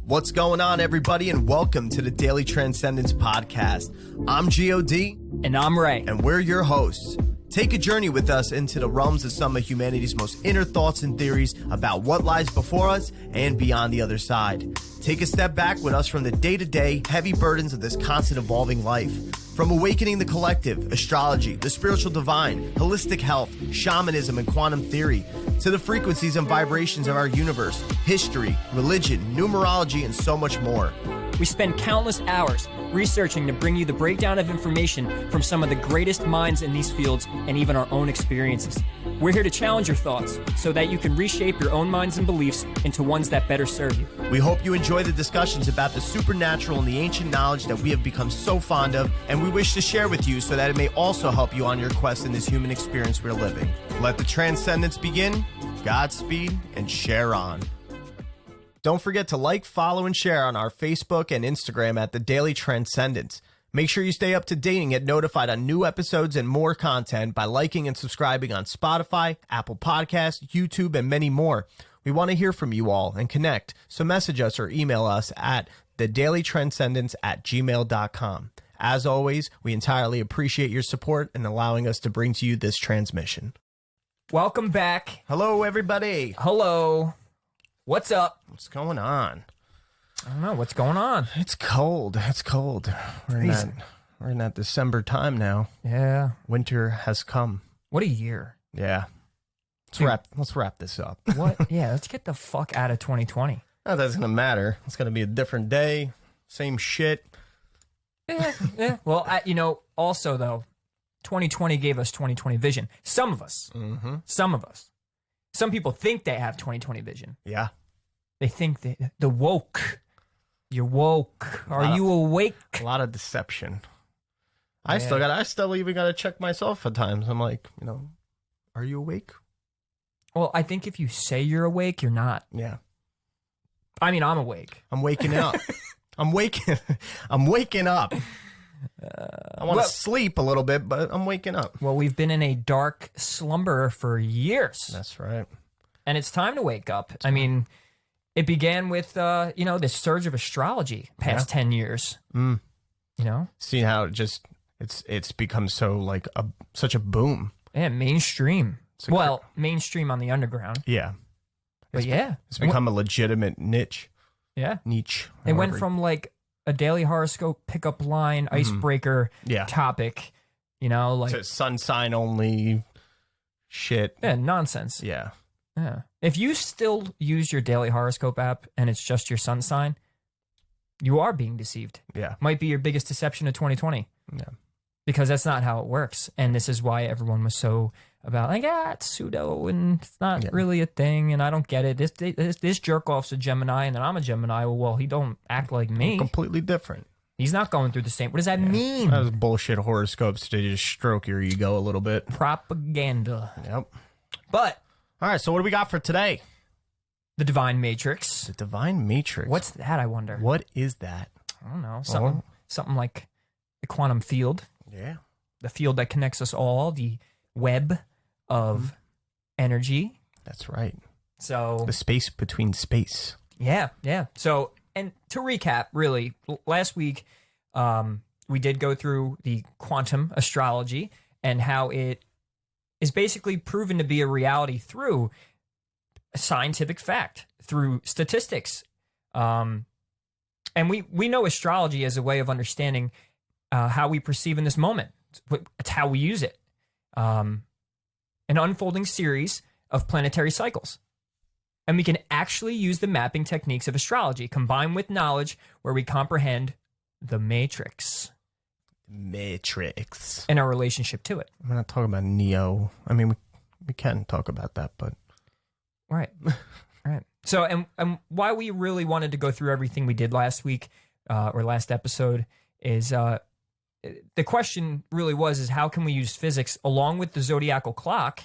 What's going on, everybody, and welcome to the Daily Transcendence podcast. I'm G.O.D. And I'm Ray. And we're your hosts. Take a journey with us into the realms of some of humanity's most inner thoughts and theories about what lies before us and beyond the other side. Take a step back with us from the day-to-day heavy burdens of this constant evolving life. From awakening the collective, astrology, the spiritual divine, holistic health, shamanism, and quantum theory, to the frequencies and vibrations of our universe, history, religion, numerology, and so much more. We spend countless hours researching to bring you the breakdown of information from some of the greatest minds in these fields and even our own experiences. We're here to challenge your thoughts so that you can reshape your own minds and beliefs into ones that better serve you. We hope you enjoy the discussions about the supernatural and the ancient knowledge that we have become so fond of, and we wish to share with you so that it may also help you on your quest in this human experience we're living. Let the transcendence begin. Godspeed and share on. Don't forget to like, follow, and share on our Facebook and Instagram at The Daily Transcendence. Make sure you stay up to date and get notified on new episodes and more content by liking and subscribing on Spotify, Apple Podcasts, YouTube, and many more. We want to hear from you all and connect, so message us or email us at thedailytranscendence@gmail.com. As always, we entirely appreciate your support and allowing us to bring to you this transmission. Welcome back. Hello, everybody. Hello. What's up? What's going on? I don't know. What's going on? It's cold. It's cold. We're in that December time now. Yeah. Winter has come. What a year. Yeah. Let's wrap this up. What? Yeah, let's get the fuck out of 2020. No, that's going to matter. It's going to be a different day. Same shit. Yeah. Well, also, though, 2020 gave us 2020 vision. Some of us. Mm-hmm. Some of us. Some people think they have 2020 vision. Yeah. They think the woke. You're woke. Are you awake? A lot of deception. Yeah. I still even got to check myself at times. I'm like, are you awake? Well, I think if you say you're awake, you're not. Yeah. I mean, I'm awake. I'm waking up. I'm waking up. I want to sleep a little bit, but I'm waking up. Well, we've been in a dark slumber for years. That's right. And it's time to wake up. I mean, it began with, this surge of astrology past 10 years. Mm. See how it's become so such a boom. Yeah, mainstream. Mainstream on the underground. Yeah. It's become a legitimate niche. Yeah. Niche. It went from a daily horoscope pickup line, icebreaker topic, to sun sign only shit. Yeah, nonsense. Yeah. Yeah. If you still use your daily horoscope app and it's just your sun sign, you are being deceived. Yeah. Might be your biggest deception of 2020. Yeah. Because that's not how it works. And this is why everyone was so about it's pseudo and it's not really a thing and I don't get it. This jerk off's a Gemini and then I'm a Gemini. Well, he don't act like me. We're completely different. He's not going through the same. What does that mean? Those bullshit horoscopes to just stroke your ego a little bit. Propaganda. Yep. But all right, so what do we got for today? The Divine Matrix. The Divine Matrix. What's that, I wonder? What is that? I don't know. Something like the quantum field. Yeah. The field that connects us all, the web of energy. That's right. So the space between space. Yeah. So, and to recap, really, last week we did go through the quantum astrology and how it is basically proven to be a reality through scientific fact, through statistics. And we know astrology as a way of understanding how we perceive in this moment. It's how we use it. An unfolding series of planetary cycles. And we can actually use the mapping techniques of astrology combined with knowledge where we comprehend the matrix. And our relationship to it. I'm not talking about Neo. I mean, we can talk about that, but... Right. So, and why we really wanted to go through everything we did last week, or last episode, is the question really is how can we use physics along with the zodiacal clock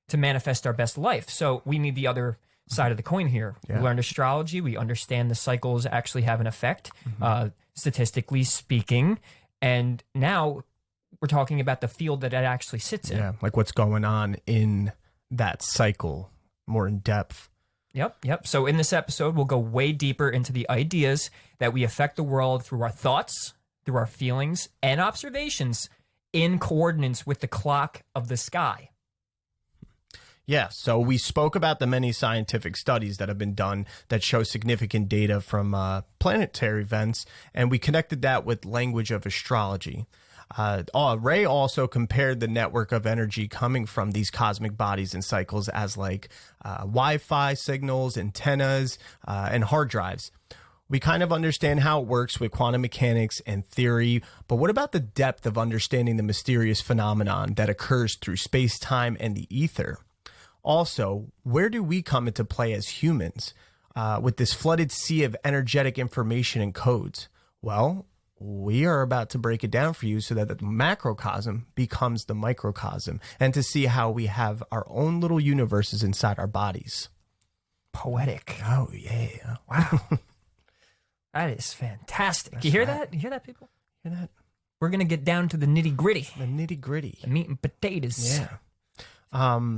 to manifest our best life? So we need the other side of the coin here. Yeah. We learned astrology. We understand the cycles actually have an effect, statistically speaking. And now we're talking about the field that it actually sits in. Yeah, like what's going on in that cycle more in depth. Yep. So in this episode, we'll go way deeper into the ideas that we affect the world through our thoughts, through our feelings, and observations in coordinates with the clock of the sky. Yeah, so we spoke about the many scientific studies that have been done that show significant data from planetary events, and we connected that with language of astrology. Ray also compared the network of energy coming from these cosmic bodies and cycles as like Wi-Fi signals, antennas, and hard drives. We kind of understand how it works with quantum mechanics and theory, but what about the depth of understanding the mysterious phenomenon that occurs through space-time and the ether? Also, where do we come into play as humans with this flooded sea of energetic information and codes? Well, we are about to break it down for you so that the macrocosm becomes the microcosm, and to see how we have our own little universes inside our bodies. Poetic. Oh, yeah. Wow. That is fantastic. That's You hear right. that? You hear that, people? Hear that? We're going to get down to the nitty gritty. The nitty gritty. The meat and potatoes. Yeah.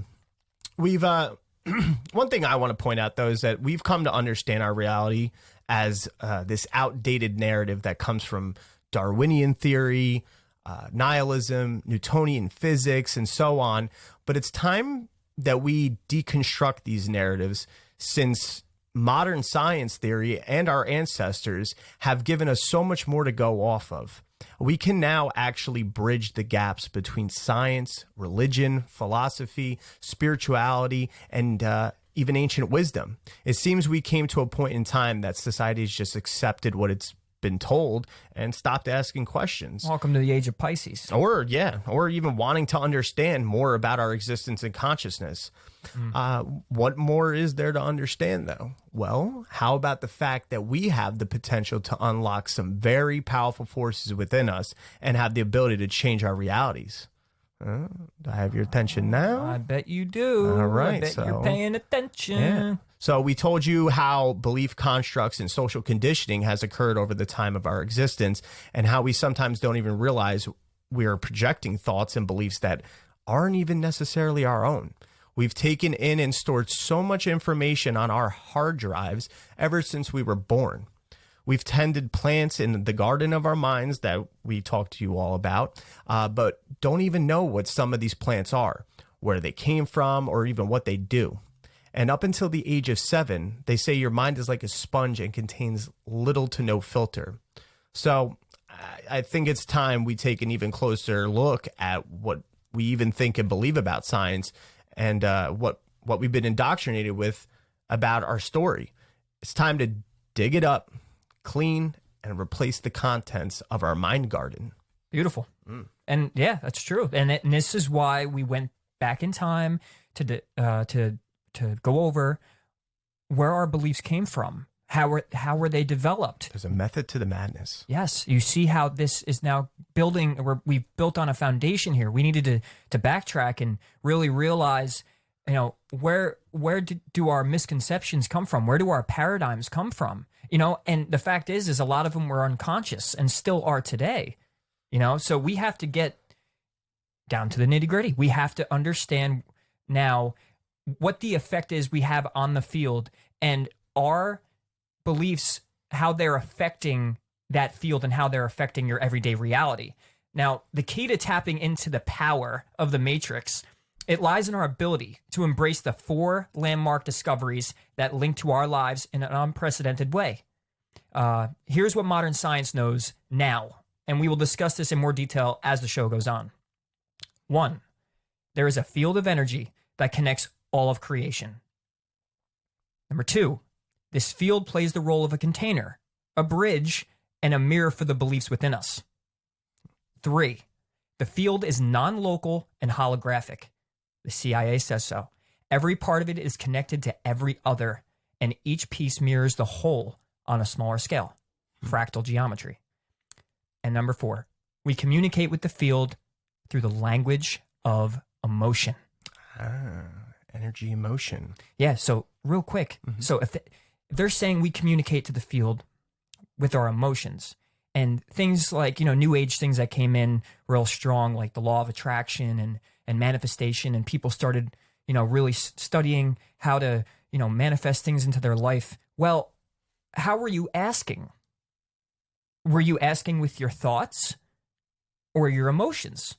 We've one thing I want to point out though is that we've come to understand our reality as this outdated narrative that comes from Darwinian theory, nihilism, Newtonian physics, and so on. But it's time that we deconstruct these narratives, since modern science theory and our ancestors have given us so much more to go off of. We can now actually bridge the gaps between science, religion, philosophy, spirituality, and even ancient wisdom. It seems we came to a point in time that society has just accepted what it's been told and stopped asking questions. Welcome to the age of Pisces. Or even wanting to understand more about our existence and consciousness. What more is there to understand, though? Well, how about the fact that we have the potential to unlock some very powerful forces within us and have the ability to change our realities? Do I have your attention now? I bet you do. All right, I bet so- you're paying attention. Yeah. So we told you how belief constructs and social conditioning has occurred over the time of our existence, and how we sometimes don't even realize we are projecting thoughts and beliefs that aren't even necessarily our own. We've taken in and stored so much information on our hard drives ever since we were born. We've tended plants in the garden of our minds that we talked to you all about, but don't even know what some of these plants are, where they came from, or even what they do. And up until the age of 7, they say your mind is like a sponge and contains little to no filter. So I think it's time we take an even closer look at what we even think and believe about science, and what we've been indoctrinated with about our story. It's time to dig it up, clean, and replace the contents of our mind garden. Beautiful. And yeah, that's true. And this is why we went back in time to go over where our beliefs came from. How were they developed? There's a method to the madness. Yes, you see how this is now building, or we've built on a foundation here. We needed to backtrack and really realize, where do our misconceptions come from? Where do our paradigms come from? And the fact is a lot of them were unconscious and still are today. So we have to get down to the nitty gritty. We have to understand now what the effect is we have on the field, and our beliefs, how they're affecting that field and how they're affecting your everyday reality. Now, the key to tapping into the power of the matrix, it lies in our ability to embrace the 4 landmark discoveries that link to our lives in an unprecedented way. Here's what modern science knows now, and we will discuss this in more detail as the show goes on. 1, there is a field of energy that connects all of creation. Number 2, this field plays the role of a container, a bridge, and a mirror for the beliefs within us. 3, the field is non-local and holographic. The CIA says so. Every part of it is connected to every other, and each piece mirrors the whole on a smaller scale. Fractal geometry. And number 4, we communicate with the field through the language of emotion. Energy, emotion. Yeah, so real quick. So if they're saying we communicate to the field with our emotions, and things like, new age things that came in real strong, like the law of attraction and manifestation, and people started, really studying how to, manifest things into their life. Well, how were you asking? Were you asking with your thoughts or your emotions?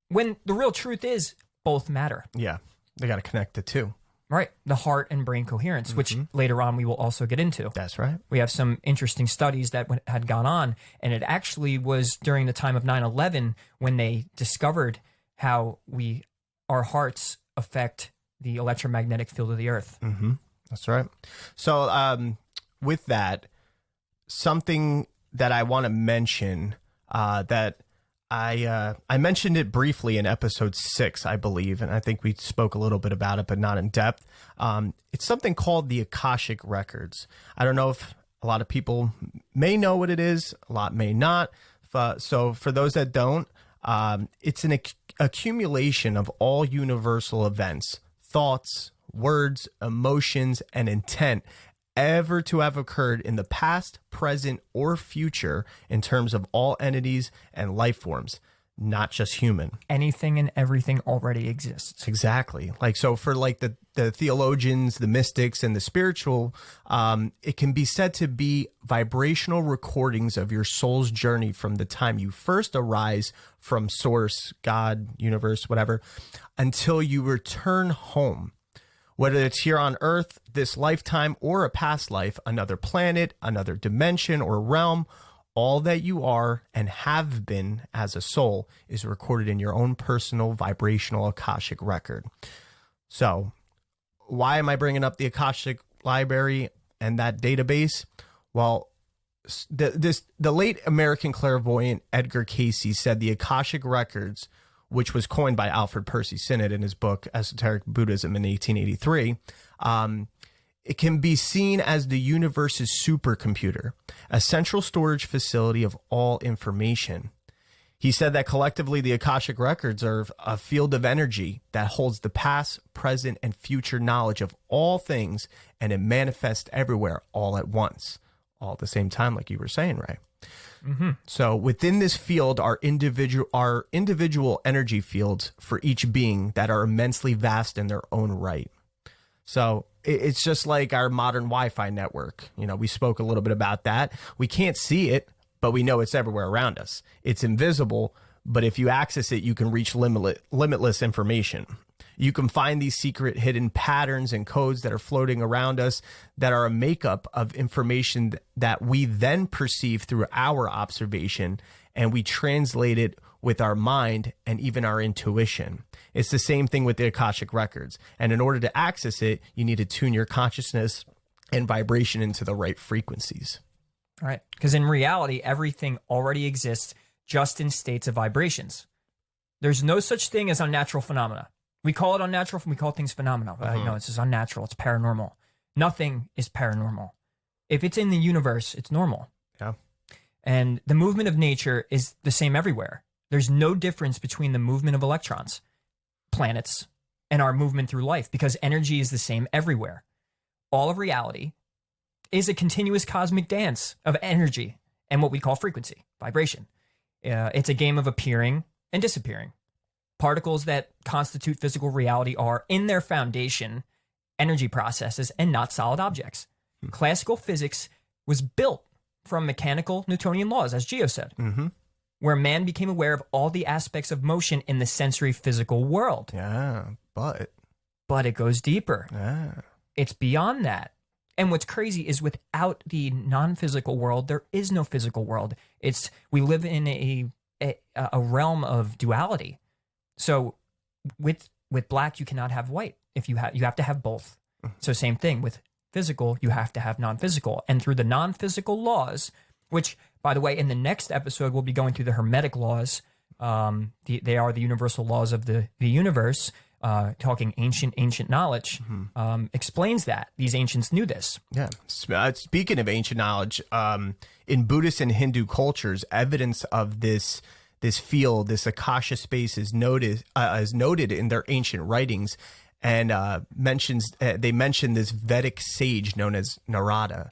When the real truth is both matter. Yeah, they got to connect the two. Right. The heart and brain coherence, which later on we will also get into. That's right. We have some interesting studies that had gone on, and it actually was during the time of 9/11 when they discovered how our hearts affect the electromagnetic field of the earth. That's right. So with that, something that I want to mention that I mentioned it briefly in episode 6, I believe, and I think we spoke a little bit about it, but not in depth. It's something called the Akashic Records. I don't know if a lot of people may know what it is. A lot may not. So for those that don't, it's an accumulation of all universal events, thoughts, words, emotions, and intent ever to have occurred in the past, present, or future in terms of all entities and life forms, not just human. Anything and everything already exists. Exactly. Like, so for like the theologians, the mystics, and the spiritual, it can be said to be vibrational recordings of your soul's journey from the time you first arise from source, God, universe, whatever, until you return home. Whether it's here on Earth, this lifetime, or a past life, another planet, another dimension or realm, all that you are and have been as a soul is recorded in your own personal vibrational Akashic record. So why am I bringing up the Akashic Library and that database? Well, the late American clairvoyant Edgar Cayce said the Akashic Records, which was coined by Alfred Percy Sinnett in his book Esoteric Buddhism in 1883, it can be seen as the universe's supercomputer, a central storage facility of all information. He said that collectively the Akashic Records are a field of energy that holds the past, present, and future knowledge of all things, and it manifests everywhere all at once, all at the same time, like you were saying, Ray. So within this field are individual energy fields for each being that are immensely vast in their own right. So it's just like our modern Wi-Fi network. We spoke a little bit about that. We can't see it, but we know it's everywhere around us. It's invisible, but if you access it, you can reach limitless information. You can find these secret hidden patterns and codes that are floating around us that are a makeup of information that we then perceive through our observation, and we translate it with our mind and even our intuition. It's the same thing with the Akashic Records. And in order to access it, you need to tune your consciousness and vibration into the right frequencies. All right. Because in reality, everything already exists just in states of vibrations. There's no such thing as unnatural phenomena. We call it unnatural, we call things phenomena. It's just unnatural, it's paranormal. Nothing is paranormal. If it's in the universe, it's normal. Yeah. And the movement of nature is the same everywhere. There's no difference between the movement of electrons, planets, and our movement through life, because energy is the same everywhere. All of reality is a continuous cosmic dance of energy and what we call frequency, vibration. It's a game of appearing and disappearing. Particles that constitute physical reality are, in their foundation, energy processes and not solid objects. Classical physics was built from mechanical Newtonian laws, as Gio said, where man became aware of all the aspects of motion in the sensory physical world. Yeah, but it goes deeper. Yeah. It's beyond that. And what's crazy is without the non-physical world, there is no physical world. We live in a realm of duality. So with black, you cannot have white. You have to have both. So same thing with physical, you have to have non-physical. And through the non-physical laws, which, by the way, in the next episode, we'll be going through the Hermetic laws. They are the universal laws of the universe, talking ancient knowledge, explains that. These ancients knew this. Yeah. Speaking of ancient knowledge, in Buddhist and Hindu cultures, evidence of this field, this Akasha space is noted in their ancient writings, and they mention this Vedic sage known as Narada.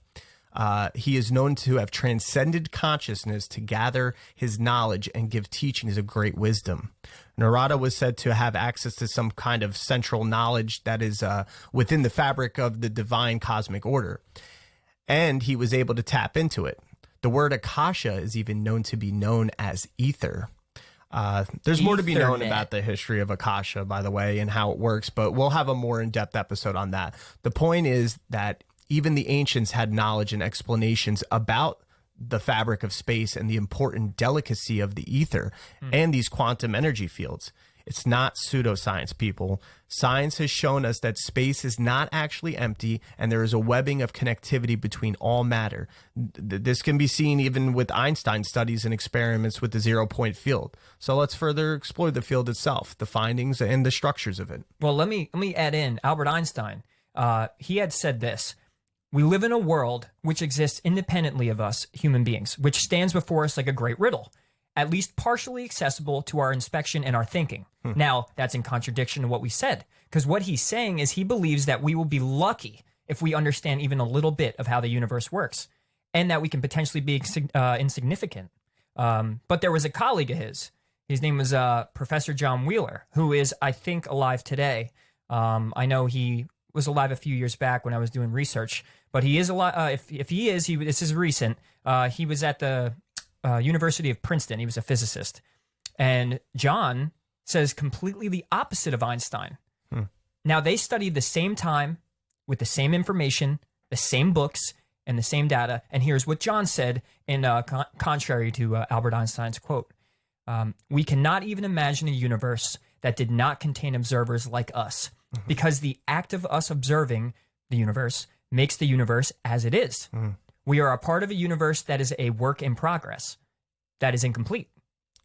He is known to have transcended consciousness to gather his knowledge and give teachings of great wisdom. Narada was said to have access to some kind of central knowledge that is within the fabric of the divine cosmic order, and he was able to tap into it. The word Akasha is even known to be known as ether. There's more to be known about the history of Akasha, by the way, and how it works, but we'll have a more in-depth episode on that. The point is that even the ancients had knowledge and explanations about the fabric of space and the important delicacy of the ether and these quantum energy fields. It's not pseudoscience, people. Science has shown us that space is not actually empty, and there is a webbing of connectivity between all matter. This can be seen even with Einstein's studies and experiments with the zero-point field. So let's further explore the field itself, the findings and the structures of it. Well, let me add in Albert Einstein. He had said this: "We live in a world which exists independently of us, human beings, which stands before us like a great riddle, at least partially accessible to our inspection and our thinking." Now, that's in contradiction to what we said, because what he's saying is he believes that we will be lucky if we understand even a little bit of how the universe works, and that we can potentially be insignificant. But there was a colleague of his. His name was Professor John Wheeler, who is, I think, alive today. I know he was alive a few years back when I was doing research, but he is alive. If he is, this is recent. He was at the University of Princeton. He was a physicist. And John says completely the opposite of Einstein. Now, they studied the same time with the same information, the same books, and the same data. And here's what John said in contrary to Albert Einstein's quote. "We cannot even imagine a universe that did not contain observers like us, because the act of us observing the universe makes the universe as it is. We are a part of a universe that is a work in progress, that is incomplete.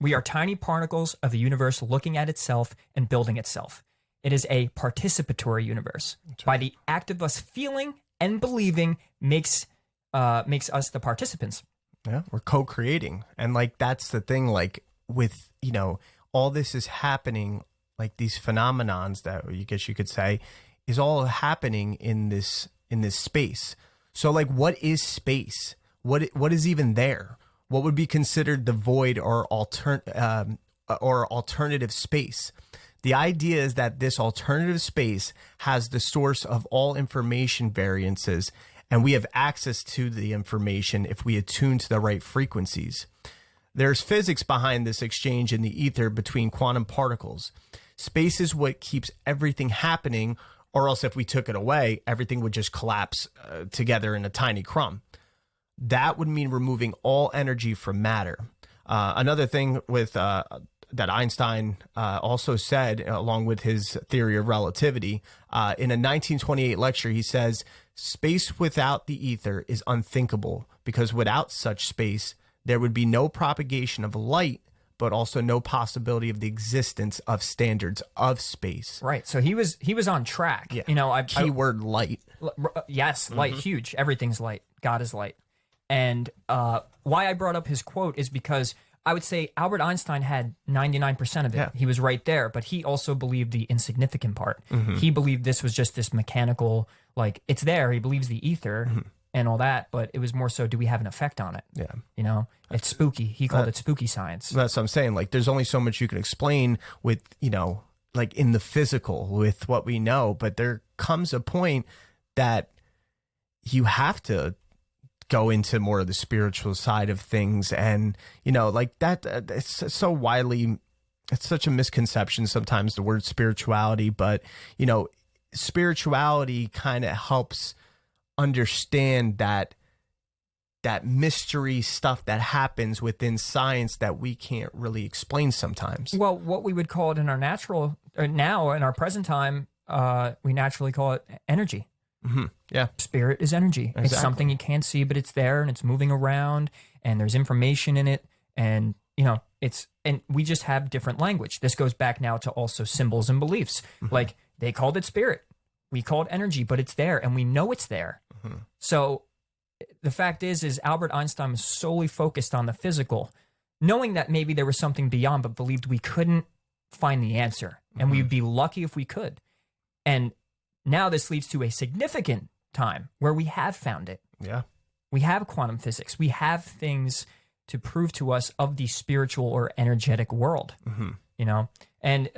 We are tiny particles of the universe looking at itself and building itself. It is a participatory universe. Right. By the act of us feeling and believing makes us the participants." Yeah, we're co-creating. And like, that's the thing, like with, all this is happening, like these phenomenons that I guess you could say is all happening in this space. So like, what is space? What is even there? What would be considered the void or alternative space? The idea is that this alternative space has the source of all information variances, and we have access to the information if we attune to the right frequencies. There's physics behind this exchange in the ether between quantum particles. Space is what keeps everything happening, or else if we took it away, everything would just collapse together in a tiny crumb. That would mean removing all energy from matter. Another thing with that Einstein also said, along with his theory of relativity, in a 1928 lecture, he says, "Space without the ether is unthinkable, because without such space, there would be no propagation of light, but also no possibility of the existence of standards of space." Right. So he was on track. Yeah. Keyword light. Yes, light, huge. Everything's light. God is light. And why I brought up his quote is because I would say Albert Einstein had 99% of it. Yeah. He was right there, but he also believed the insignificant part. He believed this was just this mechanical, like, it's there. He believes the ether and all that, but it was more so, do we have an effect on it? Yeah. It's spooky. He called it spooky science. That's what I'm saying. Like, there's only so much you can explain with, like in the physical with what we know, but there comes a point that you have to go into more of the spiritual side of things. And, like that, it's so widely, it's such a misconception sometimes, the word spirituality, but, spirituality kind of helps understand that mystery stuff that happens within science that we can't really explain sometimes. Well, what we would call it in our natural, or now in our present time, we naturally call it energy. Yeah. Spirit is energy. Exactly. It's something you can't see, but it's there and it's moving around and there's information in it. And, and we just have different language. This goes back now to also symbols and beliefs. Like, they called it spirit. We call it energy, but it's there and we know it's there. So the fact is Albert Einstein was solely focused on the physical, knowing that maybe there was something beyond, but believed we couldn't find the answer. And we'd be lucky if we could. And now this leads to a significant time where we have found it. Yeah. We have quantum physics. We have things to prove to us of the spiritual or energetic world, you know? And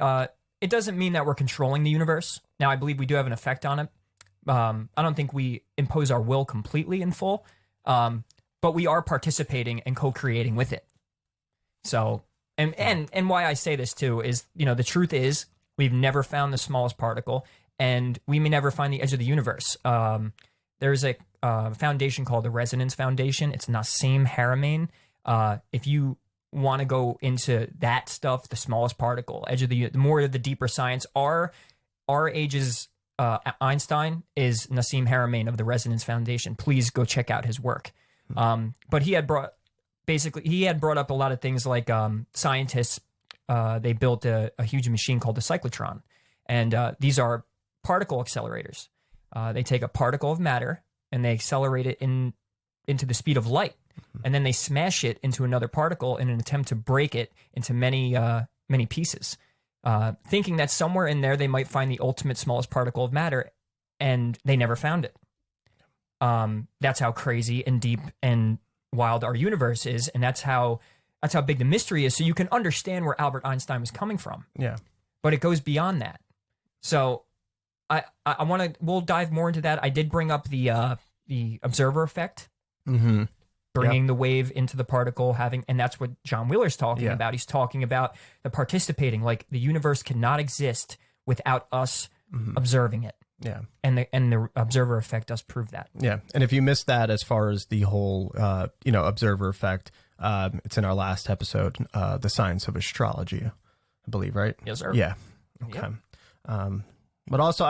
it doesn't mean that we're controlling the universe. Now, I believe we do have an effect on it. I don't think we impose our will completely in full, but we are participating and co-creating with it. So, and why I say this too is, you know, the truth is we've never found the smallest particle, and we may never find the edge of the universe. There's a foundation called the Resonance Foundation. It's Nassim Haramein. If you want to go into that stuff, the smallest particle, edge of the more of the deeper science, our age's Einstein is Nassim Haramein of the Resonance Foundation. Please go check out his work. But he had brought up a lot of things like scientists. They built a huge machine called the cyclotron, and these are particle accelerators. They take a particle of matter and they accelerate it into the speed of light, and then they smash it into another particle in an attempt to break it into many pieces, thinking that somewhere in there they might find the ultimate smallest particle of matter, and they never found it. That's how crazy and deep and wild our universe is, and that's how big the mystery is. So you can understand where Albert Einstein was coming from. Yeah, but it goes beyond that. So we'll dive more into that. I did bring up the observer effect, bringing the wave into the particle, and that's what John Wheeler's talking about. He's talking about the participating, like the universe cannot exist without us observing it. Yeah, and the observer effect does prove that. Yeah, and if you missed that, as far as the whole observer effect, it's in our last episode, the science of astrology, I believe, right? Yes, sir. Yeah. Okay. Yep. But also,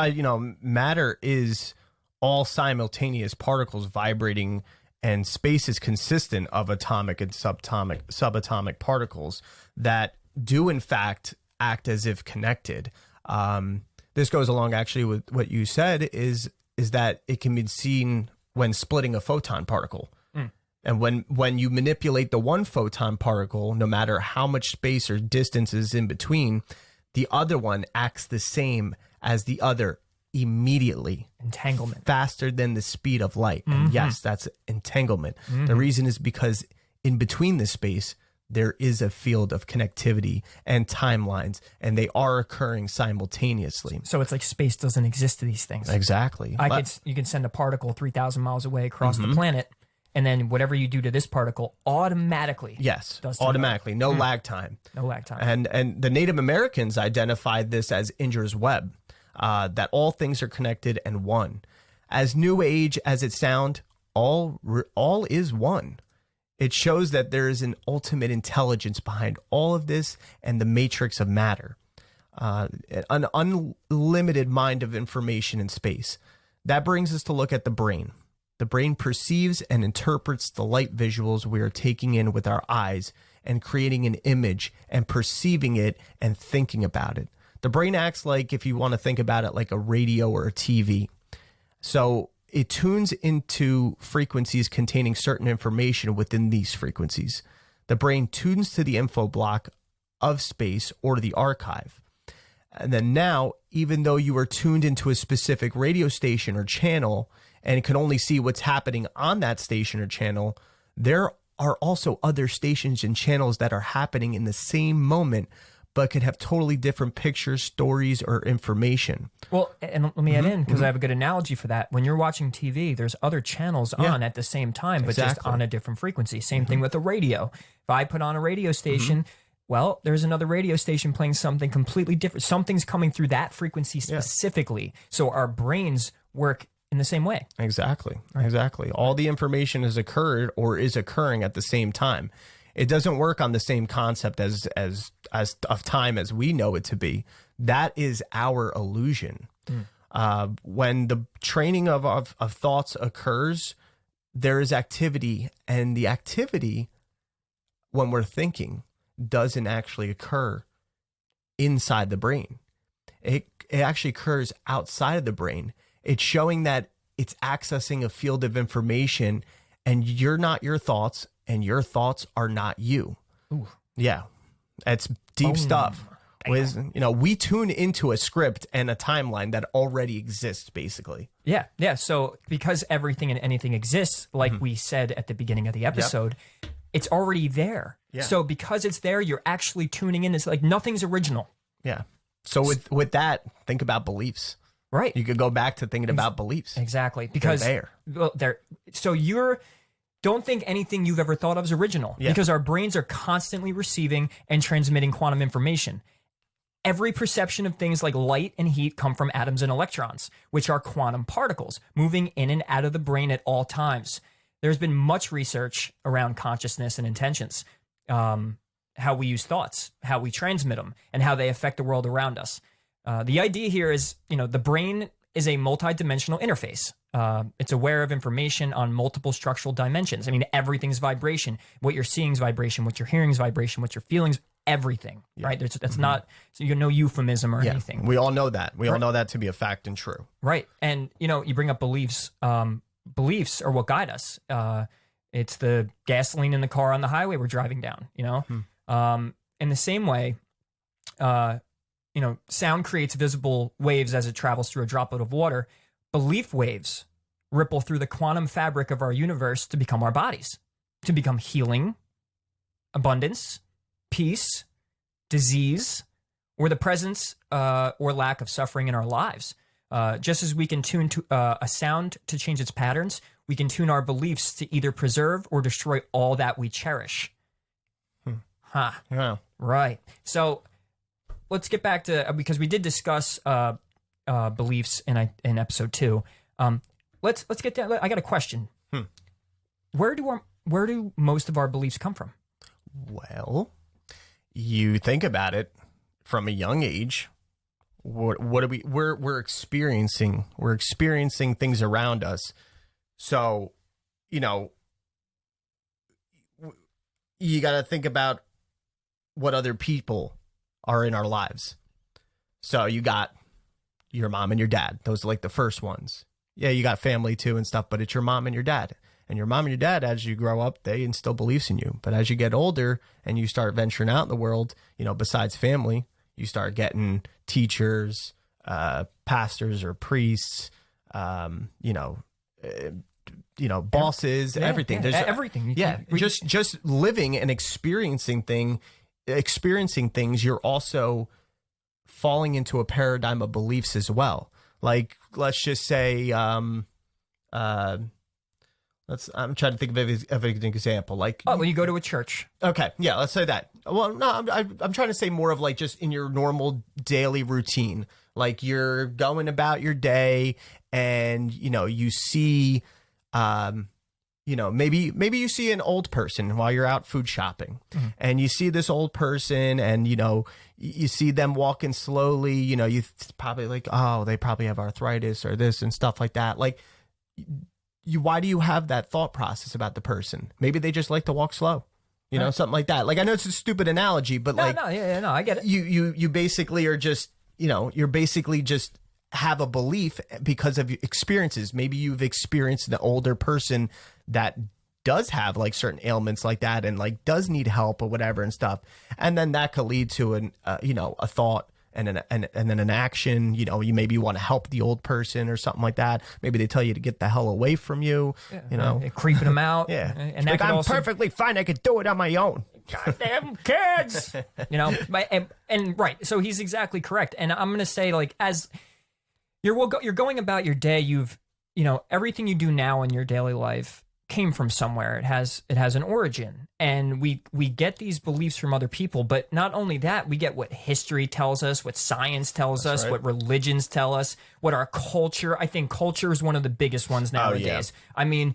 matter is all simultaneous particles vibrating, and space is consistent of atomic and subatomic particles that do, in fact, act as if connected. This goes along actually with what you said is that it can be seen when splitting a photon particle. And when you manipulate the one photon particle, no matter how much space or distance is in between, the other one acts the same as the other immediately. Entanglement. Faster than the speed of light. And yes, that's entanglement. The reason is because in between the space, there is a field of connectivity and timelines, and they are occurring simultaneously. So it's like space doesn't exist to these things. Exactly. You can send a particle 3,000 miles away across the planet, and then whatever you do to this particle automatically does automatically. No lag time. No lag time. And the Native Americans identified this as Indra's web, that all things are connected and one. As new age as it sounds, all is one. It shows that there is an ultimate intelligence behind all of this and the matrix of matter, an unlimited mind of information in space. That brings us to look at the brain. The brain perceives and interprets the light visuals we are taking in with our eyes and creating an image and perceiving it and thinking about it. The brain acts like, if you want to think about it, like a radio or a TV. So it tunes into frequencies containing certain information within these frequencies. The brain tunes to the info block of space or the archive. And then now, even though you are tuned into a specific radio station or channel and can only see what's happening on that station or channel, there are also other stations and channels that are happening in the same moment, but could have totally different pictures, stories, or information. Well, and let me add in, because I have a good analogy for that. When you're watching TV, there's other channels on at the same time, but just on a different frequency. Same thing with the radio. If I put on a radio station, well, there's another radio station playing something completely different. Something's coming through that frequency specifically. So our brains work in the same way. Exactly. All the information has occurred or is occurring at the same time. It doesn't work on the same concept as of time as we know it to be. That is our illusion. When the training of thoughts occurs, there is activity, and the activity, when we're thinking, doesn't actually occur inside the brain. It actually occurs outside of the brain. It's showing that it's accessing a field of information, and you're not your thoughts, and your thoughts are not you. Ooh. Yeah. It's deep stuff. We tune into a script and a timeline that already exists, basically. Yeah. So because everything and anything exists, like we said at the beginning of the episode, it's already there. Yeah. So because it's there, you're actually tuning in. It's like nothing's original. Yeah. So with that, think about beliefs. Right. You could go back to thinking about beliefs. Exactly. Because they're there. Don't think anything you've ever thought of is original, because our brains are constantly receiving and transmitting quantum information. Every perception of things like light and heat come from atoms and electrons, which are quantum particles moving in and out of the brain at all times. There's been much research around consciousness and intentions, how we use thoughts, how we transmit them, and how they affect the world around us. The idea here is, the brain is a multidimensional interface. It's aware of information on multiple structural dimensions. I mean, everything's vibration. What you're seeing is vibration. What you're hearing is vibration. What you're feeling is everything, right? That's not, so no euphemism or anything. We all know that. We all know that to be a fact and true. Right. And, you bring up beliefs. Beliefs are what guide us. It's the gasoline in the car on the highway we're driving down, In the same way, sound creates visible waves as it travels through a droplet of water. Belief waves ripple through the quantum fabric of our universe to become our bodies, to become healing, abundance, peace, disease, or the presence or lack of suffering in our lives. Just as we can tune to a sound to change its patterns, we can tune our beliefs to either preserve or destroy all that we cherish. Yeah. Right. So let's get back to, because we did discuss beliefs in episode 2. Let's get down. I got a question. Where do most of our beliefs come from? Well, you think about it from a young age. What are we're experiencing things around us. So, you got to think about what other people are in our lives. So you got your mom and your dad. Those are like the first ones. Yeah, you got family too and stuff, but it's your mom and your dad. And your mom and your dad, as you grow up, they instill beliefs in you. But as you get older and you start venturing out in the world, besides family, you start getting teachers, pastors or priests, bosses, everything. There's everything. Just living and experiencing things. You're also falling into a paradigm of beliefs as well. Like, let's just say, I'm trying to think of an example. Like, you go to a church. Okay, yeah, let's say that. Well, no, I'm trying to say more of like just in your normal daily routine. Like, you're going about your day, and you see, maybe you see an old person while you're out food shopping, and you see this old person, and you see them walking slowly. You probably like, oh, they probably have arthritis or this and stuff like that. Like, why do you have that thought process about the person? Maybe they just like to walk slow, something like that. Like, I know it's a stupid analogy, but I get it. You basically are just, you're basically just have a belief because of experiences. Maybe you've experienced an older person that does have like certain ailments like that and like does need help or whatever and stuff. And then that could lead to a thought and then an action. You maybe want to help the old person or something like that. Maybe they tell you to get the hell away from you. Creeping them out. Yeah, and like, I'm perfectly fine. I could do it on my own. Goddamn kids. And right. So he's exactly correct. And I'm gonna say, like, as you're going about your day, you've everything you do now in your daily life came from somewhere. It has an origin, and we get these beliefs from other people. But not only that, we get what history tells us, what science tells us, what religions tell us, what our culture. I think culture is one of the biggest ones nowadays. I mean,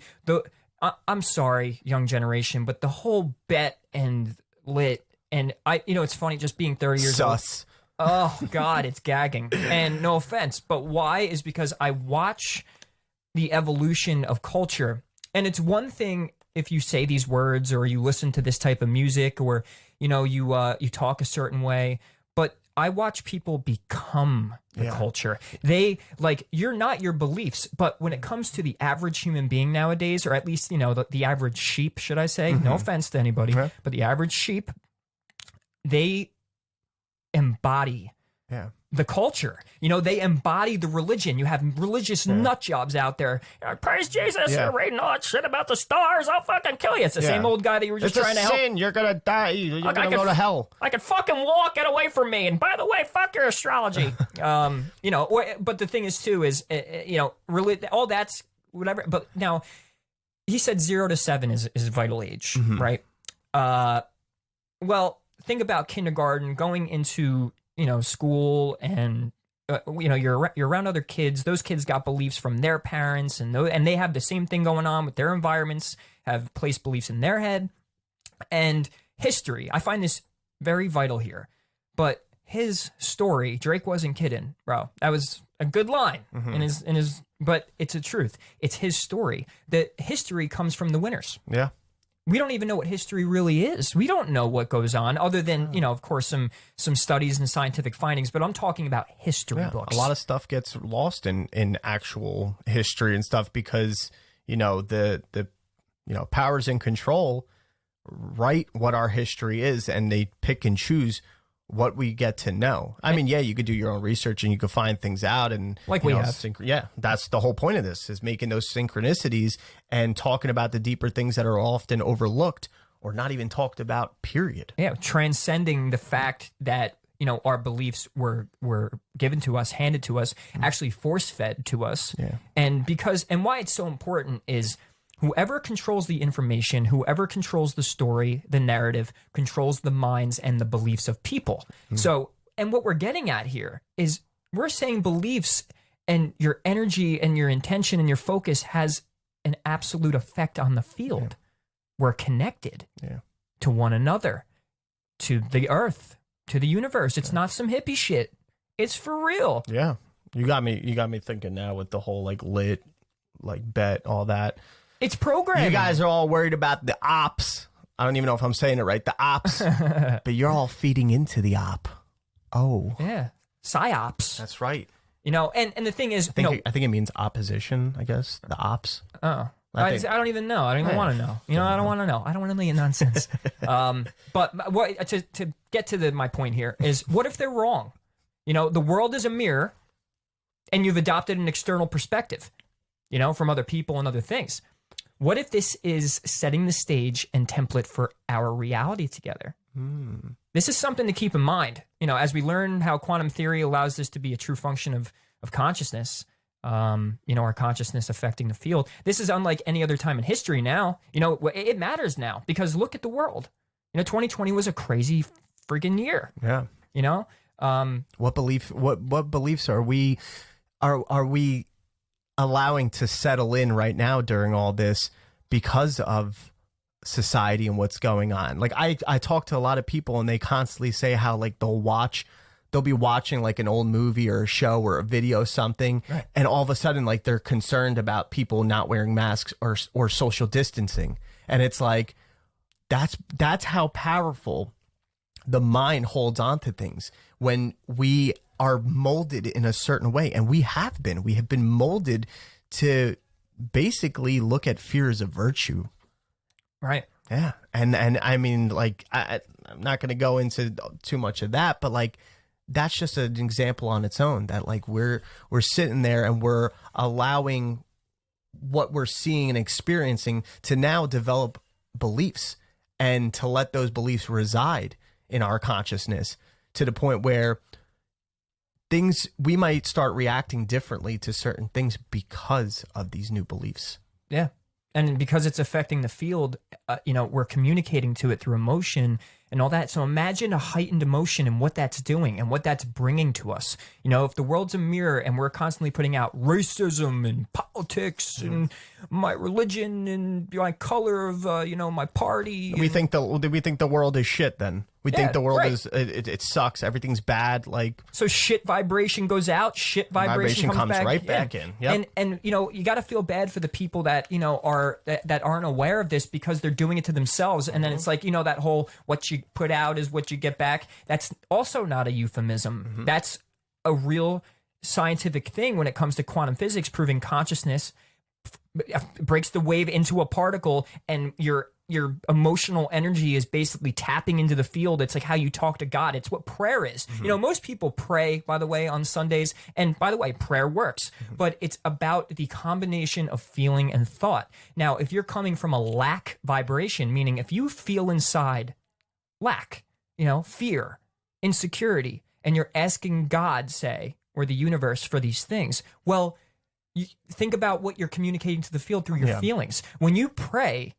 I'm sorry, young generation, but the whole bet and lit, and it's funny just being 30 years old. Oh God, it's gagging. And no offense, but why is because I watch the evolution of culture. And it's one thing if you say these words or you listen to this type of music or, you talk a certain way, but I watch people become the culture. They you're not your beliefs, but when it comes to the average human being nowadays, or at least, the average sheep, should I say, no offense to anybody, but the average sheep, they embody the culture. You know, they embody the religion. You have religious nut jobs out there. Praise Jesus. You're reading all that shit about the stars. I'll fucking kill you. It's the same old guy that you were just trying to help. It's a sin. You're going to die. You're going to go to hell. I could fucking walk. Get away from me. And by the way, fuck your astrology. You know, but the thing is, too, is, you know, really, all that's whatever. But now, he said 0 to 7 is vital age, right? Well, think about kindergarten, going into, you know, school, and you know, you're around other kids. Those kids got beliefs from their parents, and they have the same thing going on with their environments, have placed beliefs in their head. And history, I find this very vital here. But his story, Drake wasn't kidding, bro. That was a good line in his. But it's a truth. It's his story. The history comes from the winners. Yeah. We don't even know what history really is. We don't know what goes on, other than, you know, of course, some studies and scientific findings. But I'm talking about history books. A lot of stuff gets lost in actual history and stuff because, you know, the you know, powers in control write what our history is, and they pick and choose what we get to know. I mean, yeah, you could do your own research and you could find things out, and like we have. Yeah, that's the whole point of this, is making those synchronicities and talking about the deeper things that are often overlooked or not even talked about, period. Yeah, transcending the fact that, you know, our beliefs were given to us, handed to us, actually force-fed to us. Yeah. And why it's so important is whoever controls the information, whoever controls the story, the narrative, controls the minds and the beliefs of people. So, and what we're getting at here is we're saying beliefs and your energy and your intention and your focus has an absolute effect on the field. Yeah. We're connected to one another, to the earth, to the universe. It's not some hippie shit. It's for real. Yeah. You got me thinking now with the whole like lit, like bet, all that. It's programming. You guys are all worried about the ops. I don't even know if I'm saying it right. The ops. But you're all feeding into the op. Oh. Yeah. Psyops. That's right. You know, and the thing is, I think it means opposition, I guess. The ops. Oh. I don't even know. I don't even want to know. You know, I don't want to know. I don't want to know your nonsense. But what to get to my point here is, what if they're wrong? You know, the world is a mirror, and you've adopted an external perspective, you know, from other people and other things. What if this is setting the stage and template for our reality together? This is something to keep in mind, you know, as we learn how quantum theory allows this to be a true function of consciousness, you know, our consciousness affecting the field. This is unlike any other time in history now. You know, it matters now because look at the world. You know, 2020 was a crazy friggin' year. Yeah. You know? What beliefs are we allowing to settle in right now during all this because of society and what's going on? Like I talk to a lot of people and they constantly say how like they'll be watching like an old movie or a show or a video or something, right, and all of a sudden like they're concerned about people not wearing masks or social distancing. And it's like that's how powerful the mind holds on to things when we are molded in a certain way. And we have been molded to basically look at fear as a virtue. Right. Yeah. And I mean, like, I'm not going to go into too much of that, but like, that's just an example on its own that like we're sitting there and we're allowing what we're seeing and experiencing to now develop beliefs and to let those beliefs reside in our consciousness to the point where we might start reacting differently to certain things because of these new beliefs. Yeah. And because it's affecting the field, you know, we're communicating to it through emotion and all that. So imagine a heightened emotion and what that's doing and what that's bringing to us. You know, if the world's a mirror and we're constantly putting out racism and politics and my religion and my color of, you know, my party. We think the world is shit then. We think the world is, it sucks. Everything's bad. Like, so shit vibration goes out, shit vibration comes right back in. Yep. And, you know, you got to feel bad for the people that, you know, that aren't aware of this because they're doing it to themselves. And then it's like, you know, that whole, what you put out is what you get back. That's also not a euphemism. That's a real scientific thing when it comes to quantum physics, proving consciousness breaks the wave into a particle and your your emotional energy is basically tapping into the field. It's like how you talk to God. It's what prayer is. You know, most people pray, by the way, on Sundays. And by the way, prayer works. But it's about the combination of feeling and thought. Now, if you're coming from a lack vibration, meaning if you feel inside lack, you know, fear, insecurity, and you're asking God, say, or the universe for these things, well, you think about what you're communicating to the field through your feelings. When you pray,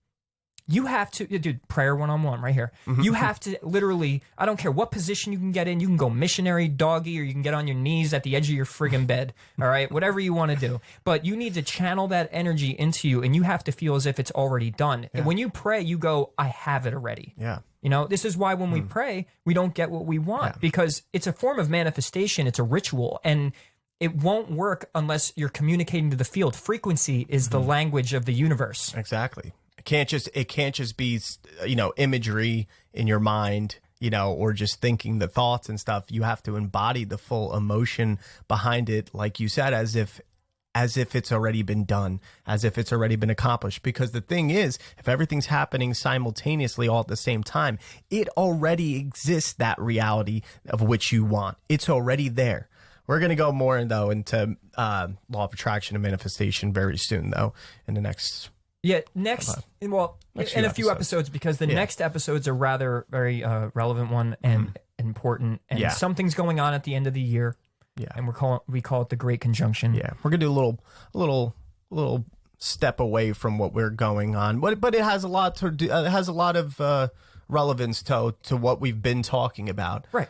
you have to, dude, prayer one-on-one right here. You have to literally, I don't care what position you can get in. You can go missionary, doggy, or you can get on your knees at the edge of your friggin' bed. All right, whatever you want to do. But you need to channel that energy into you, and you have to feel as if it's already done. And when you pray, you go, I have it already. Yeah. You know, this is why when we pray, we don't get what we want, because it's a form of manifestation. It's a ritual, and it won't work unless you're communicating to the field. Frequency is the language of the universe. Exactly. It can't just be, you know, imagery in your mind, you know, or just thinking the thoughts and stuff. You have to embody the full emotion behind it, like you said, as if it's already been done, as if it's already been accomplished. Because the thing is, if everything's happening simultaneously all at the same time, it already exists, that reality of which you want. It's already there. We're going to go more into law of attraction and manifestation very soon, though, in the next... Yeah, next in a few episodes, because the next episode's a rather very relevant one and important, and something's going on at the end of the year. Yeah, and we call it the Great Conjunction. Yeah, we're gonna do a little step away from what we're going on, but it has a lot to do. It has a lot of relevance to what we've been talking about. Right.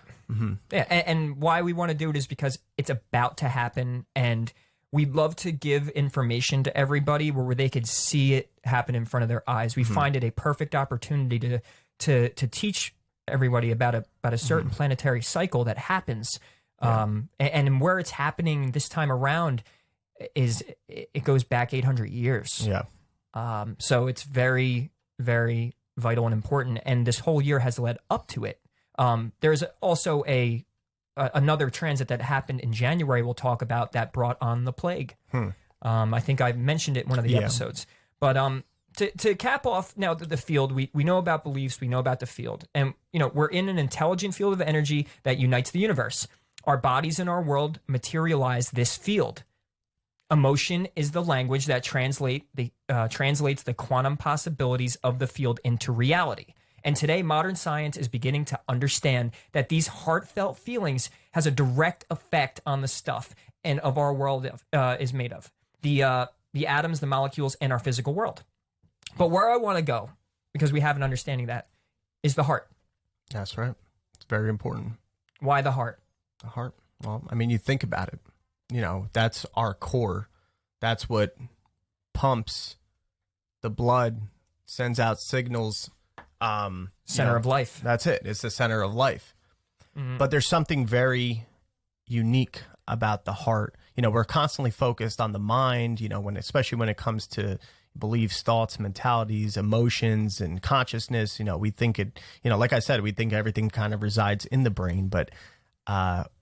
Yeah, and why we want to do it is because it's about to happen, and we'd love to give information to everybody where they could see it happen in front of their eyes. We find it a perfect opportunity to teach everybody about a certain planetary cycle that happens. And where it's happening this time around it goes back 800 years. Yeah. So it's very, very vital and important. And this whole year has led up to it. There's also another transit that happened in January we'll talk about that brought on the plague. I think I mentioned it in one of the episodes. But to cap off now the field, we know about beliefs, we know about the field. And, you know, we're in an intelligent field of energy that unites the universe. Our bodies and our world materialize this field. Emotion is the language that translates the quantum possibilities of the field into reality. And today, modern science is beginning to understand that these heartfelt feelings has a direct effect on the stuff and of our world is made of. The atoms, the molecules, and our physical world. But where I want to go, because we have an understanding that, is the heart. That's right. It's very important. Why the heart? The heart? Well, I mean, you think about it. You know, that's our core. That's what pumps the blood, sends out signals. Center of life. That's it. It's the center of life. But there's something very unique about the heart. You know, we're constantly focused on the mind, you know, especially when it comes to beliefs, thoughts, mentalities, emotions, and consciousness. You know, we think it, you know, like I said, we think everything kind of resides in the brain, but,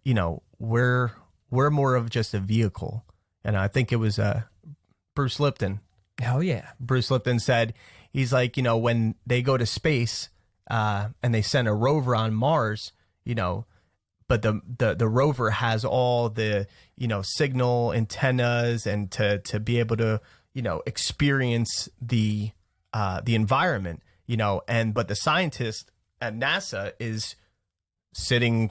you know, we're more of just a vehicle. And I think it was Bruce Lipton. Oh, yeah. Bruce Lipton said, he's like, you know, when they go to space and they send a rover on Mars, you know, but the rover has all the, you know, signal antennas and to be able to, you know, experience the environment, you know, but the scientist at NASA is sitting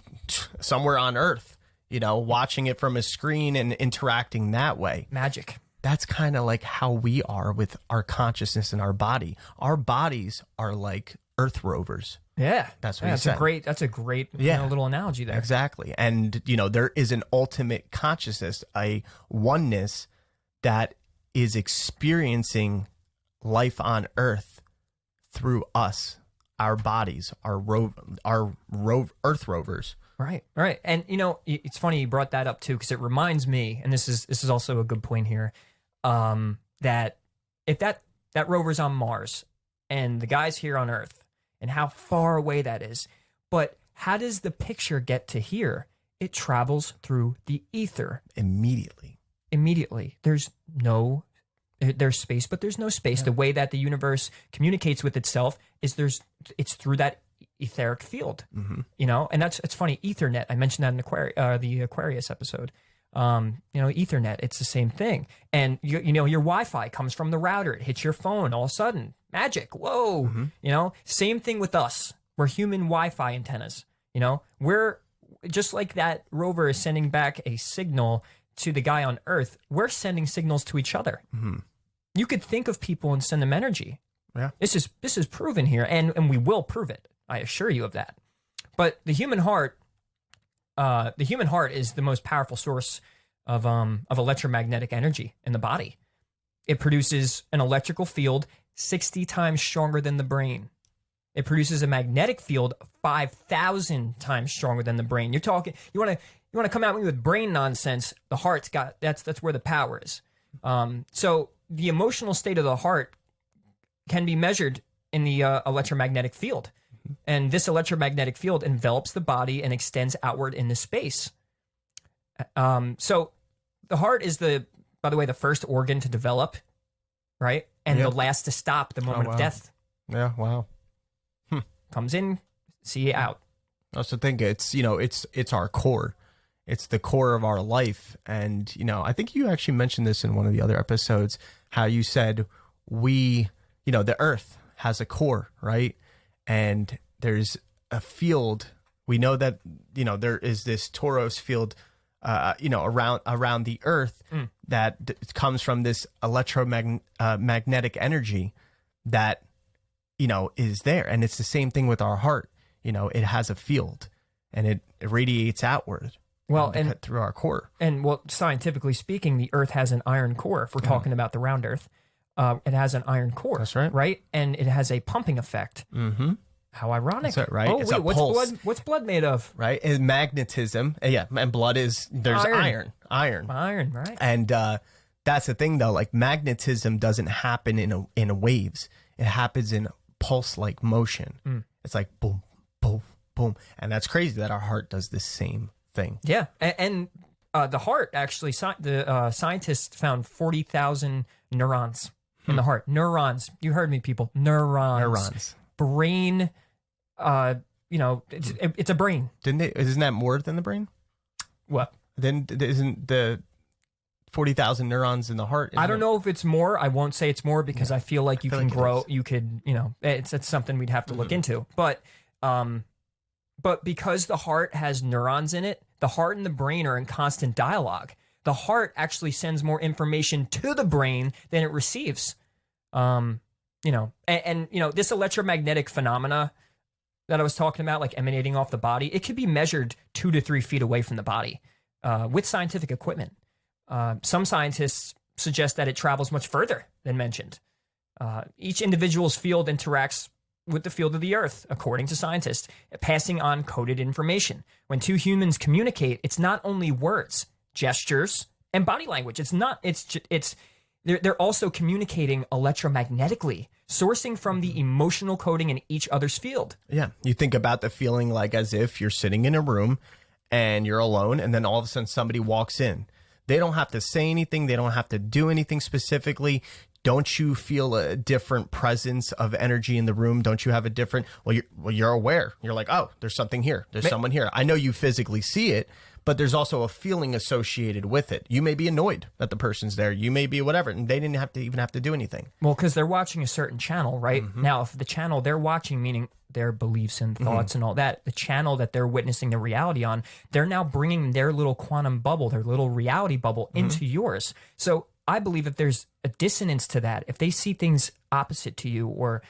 somewhere on Earth, you know, watching it from a screen and interacting that way. Magic. That's kind of like how we are with our consciousness and our body. Our bodies are like Earth rovers. Yeah. That's what he said. That's a great you know, little analogy there. Exactly. And, you know, there is an ultimate consciousness, a oneness that is experiencing life on Earth through us, our bodies, our Earth rovers. Right. Right. And, you know, it's funny you brought that up, too, because it reminds me, and this is also a good point here, that if that rover's on Mars and the guy's here on Earth and how far away that is, but how does the picture get to here? It travels through the ether. Immediately. There's no There's space, but there's no space. The way that the universe communicates with itself is it's through that etheric field, you know. And it's funny. Ethernet. I mentioned that in the Aquarius episode. You know, Ethernet. It's the same thing. And you know, your Wi-Fi comes from the router. It hits your phone. All of a sudden, magic. Whoa. You know, same thing with us. We're human Wi-Fi antennas. You know, we're just like that rover is sending back a signal to the guy on Earth. We're sending signals to each other. You could think of people and send them energy. Yeah. This is proven here, and we will prove it. I assure you of that. But the human heart is the most powerful source of electromagnetic energy in the body. It produces an electrical field 60 times stronger than the brain. It produces a magnetic field 5,000 times stronger than the brain. You're talking. You want to come at me with brain nonsense? The heart's got that's where the power is. So the emotional state of the heart can be measured in the electromagnetic field, and this electromagnetic field envelops the body and extends outward into space. So the heart is by the way, the first organ to develop, right, and the last to stop the moment of death. Yeah. Wow. Comes in, see you out. I also think it's our core. It's the core of our life. And, you know, I think you actually mentioned this in one of the other episodes, how you said the earth has a core, right? And there's a field. We know that, you know, there is this Taurus field, around the earth that comes from this electromagnetic energy that, you know, is there. And it's the same thing with our heart. You know, it has a field and it radiates outward. Well, and through our core. And scientifically speaking, the earth has an iron core. If we're talking about the round earth, it has an iron core. That's right. Right? And it has a pumping effect. How ironic. That's right. Oh, it's wait, a pulse. What's blood made of? Right. And magnetism. Yeah. And blood there's iron. Iron, right. And that's the thing though, like magnetism doesn't happen in a waves. It happens in pulse-like motion. It's like boom, boom, boom. And that's crazy that our heart does the same thing. Yeah. And the heart, actually, the scientists found 40,000 neurons in the heart. Neurons. You heard me, people. Neurons. Brain, it's a brain. Isn't that more than the brain? What? Then isn't the 40,000 neurons in the heart? I don't know if it's more. I won't say it's more because I feel like you can grow. You could, it's something we'd have to look into. But because the heart has neurons in it, the heart and the brain are in constant dialogue. The heart actually sends more information to the brain than it receives. This electromagnetic phenomena that I was talking about, like emanating off the body, it could be measured 2 to 3 feet away from the body with scientific equipment. Some scientists suggest that it travels much further than mentioned. Each individual's field interacts with the field of the earth, according to scientists, passing on coded information. When two humans communicate, it's not only words, gestures, and body language. They're also communicating electromagnetically, sourcing from the emotional coding in each other's field. Yeah. You think about the feeling like as if you're sitting in a room and you're alone, and then all of a sudden somebody walks in. They don't have to say anything. They don't have to do anything specifically. Don't you feel a different presence of energy in the room? Don't you have a different, you're aware. You're like, oh, there's something here. There's someone here. I know you physically see it, but there's also a feeling associated with it. You may be annoyed that the person's there. You may be whatever, and they didn't have to do anything. Well, because they're watching a certain channel, right? Now, if the channel they're watching, meaning their beliefs and thoughts and all that, the channel that they're witnessing the reality on, they're now bringing their little quantum bubble, their little reality bubble into yours. So I believe that there's a dissonance to that. If they see things opposite to you or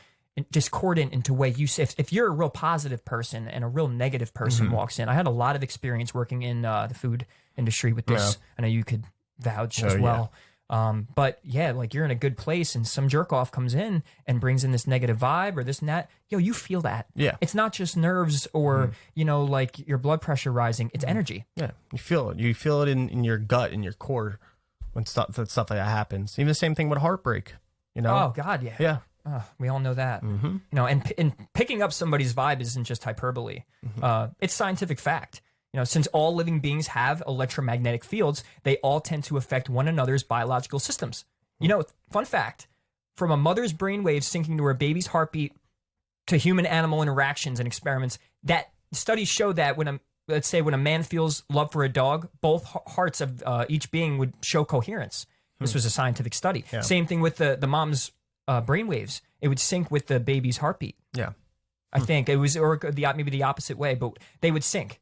discordant into way you say, if you're a real positive person and a real negative person walks in, I had a lot of experience working in the food industry with this. Yeah. I know you could vouch as well. But yeah, like you're in a good place and some jerk off comes in and brings in this negative vibe or this and that. You feel that. Yeah. It's not just nerves or, like your blood pressure rising. It's energy. Yeah. You feel it. You feel it in your gut, in your core when stuff like that happens. Even the same thing with heartbreak, Oh God. Yeah. Yeah. We all know that. And picking up somebody's vibe isn't just hyperbole. It's scientific fact. Since all living beings have electromagnetic fields, they all tend to affect one another's biological systems. You know, fun fact, from a mother's brainwave syncing to her baby's heartbeat to human-animal interactions and experiments, that studies show that let's say when a man feels love for a dog, both hearts of each being would show coherence. This was a scientific study. Yeah. Same thing with the mom's brainwaves. It would sync with the baby's heartbeat. Yeah. I think it was, or maybe the opposite way, but they would sync.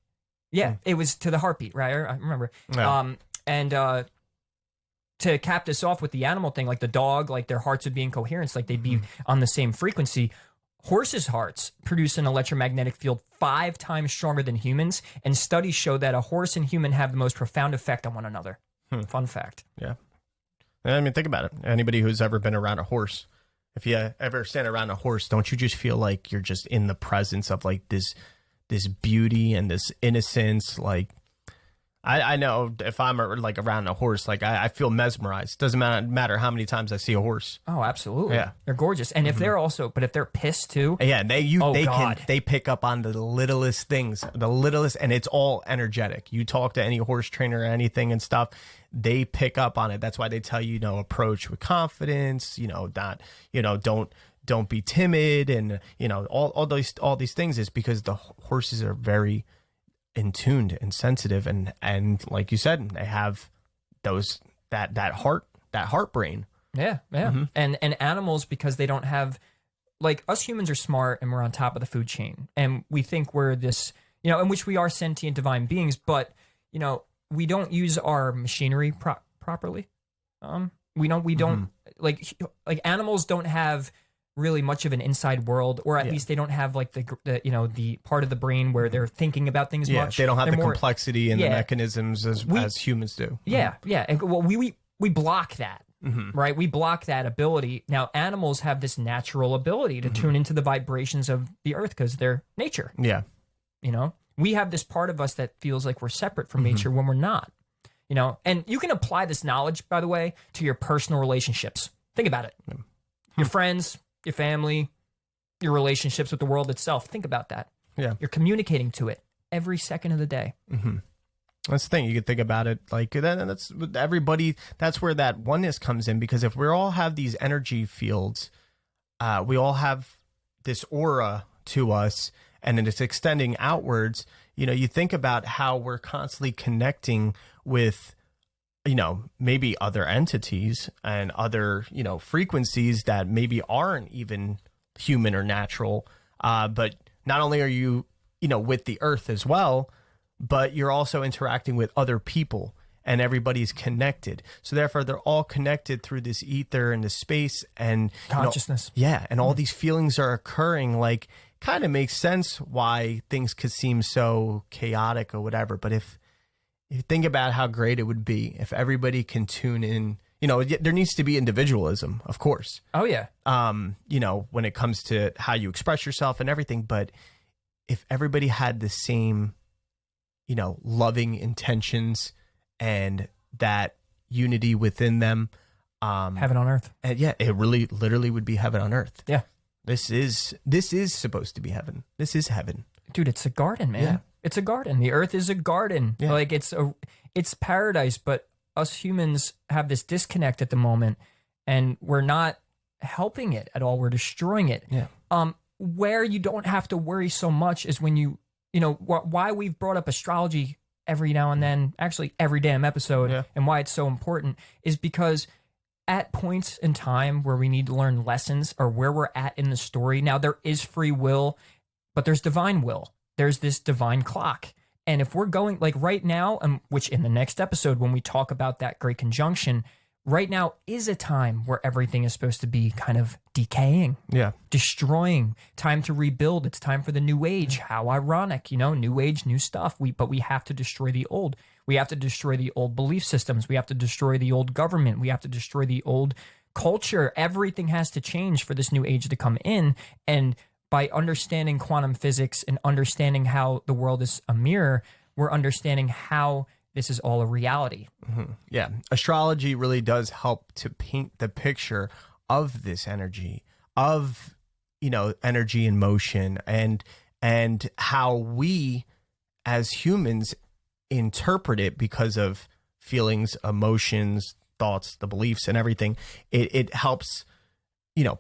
Yeah, it was to the heartbeat, right? I remember. Yeah. To cap this off with the animal thing, like the dog, like their hearts would be in coherence, like they'd be on the same frequency. Horses' hearts produce an electromagnetic field 5 times stronger than humans, and studies show that a horse and human have the most profound effect on one another. Fun fact. Yeah. I mean, think about it. Anybody who's ever been around a horse, if you ever stand around a horse, don't you just feel like you're just in the presence of like this beauty and this innocence? Like, I know if I'm like around a horse, like I feel mesmerized. Doesn't matter how many times I see a horse. Oh, absolutely. Yeah. They're gorgeous. And if they're pissed too. Yeah. They pick up on the littlest things, and it's all energetic. You talk to any horse trainer or anything and stuff, they pick up on it. That's why they tell you, approach with confidence, don't be timid. And, all these things is because the horses are very in tuned and sensitive, and like you said, they have that heart brain. Yeah. And animals, because they don't have, like, us humans are smart and we're on top of the food chain, and we think we're this, in which we are sentient divine beings, but we don't use our machinery properly. We don't like animals don't have really much of an inside world, or at least they don't have like the part of the brain where they're thinking about things much. They don't have the complexity and the mechanisms as humans do. Yeah. And well, we block that, right? We block that ability. Now, animals have this natural ability to tune into the vibrations of the earth because they're nature. Yeah. We have this part of us that feels like we're separate from nature when we're not. And you can apply this knowledge, by the way, to your personal relationships. Think about it. Your friends, your family, your relationships with the world itself. Think about that. Yeah. You're communicating to it every second of the day. That's the thing. You could think about it like that's with everybody. That's where that oneness comes in, because if we all have these energy fields, we all have this aura to us, and then it's extending outwards. You think about how we're constantly connecting with, maybe other entities and other, frequencies that maybe aren't even human or natural. But not only are you, with the earth as well, but you're also interacting with other people, and everybody's connected. So therefore they're all connected through this ether and this space and consciousness. And all these feelings are occurring. Like, kind of makes sense why things could seem so chaotic or whatever. But if you think about how great it would be if everybody can tune in, there needs to be individualism, of course. Oh yeah. When it comes to how you express yourself and everything, but if everybody had the same, loving intentions and that unity within them, heaven on earth. And it really literally would be heaven on earth. Yeah. This is supposed to be heaven. This is heaven. Dude, it's a garden, man. Yeah. It's a garden. The earth is a garden. Yeah. Like it's paradise, but us humans have this disconnect at the moment, and we're not helping it at all. We're destroying it. Yeah. Where you don't have to worry so much is when why we've brought up astrology every now and then, actually every damn episode, and why it's so important is because at points in time where we need to learn lessons, or where we're at in the story. Now, there is free will, but there's divine will. There's this divine clock. And if we're going, like right now, which in the next episode, when we talk about that great conjunction, right now is a time where everything is supposed to be kind of decaying, destroying, time to rebuild. It's time for the new age. How ironic, new age, new stuff. But we have to destroy the old. We have to destroy the old belief systems. We have to destroy the old government. We have to destroy the old culture. Everything has to change for this new age to come in. And by understanding quantum physics and understanding how the world is a mirror, we're understanding how this is all a reality. Yeah. Astrology really does help to paint the picture of this energy, of, energy in motion, and how we as humans interpret it because of feelings, emotions, thoughts, the beliefs, and everything, it helps,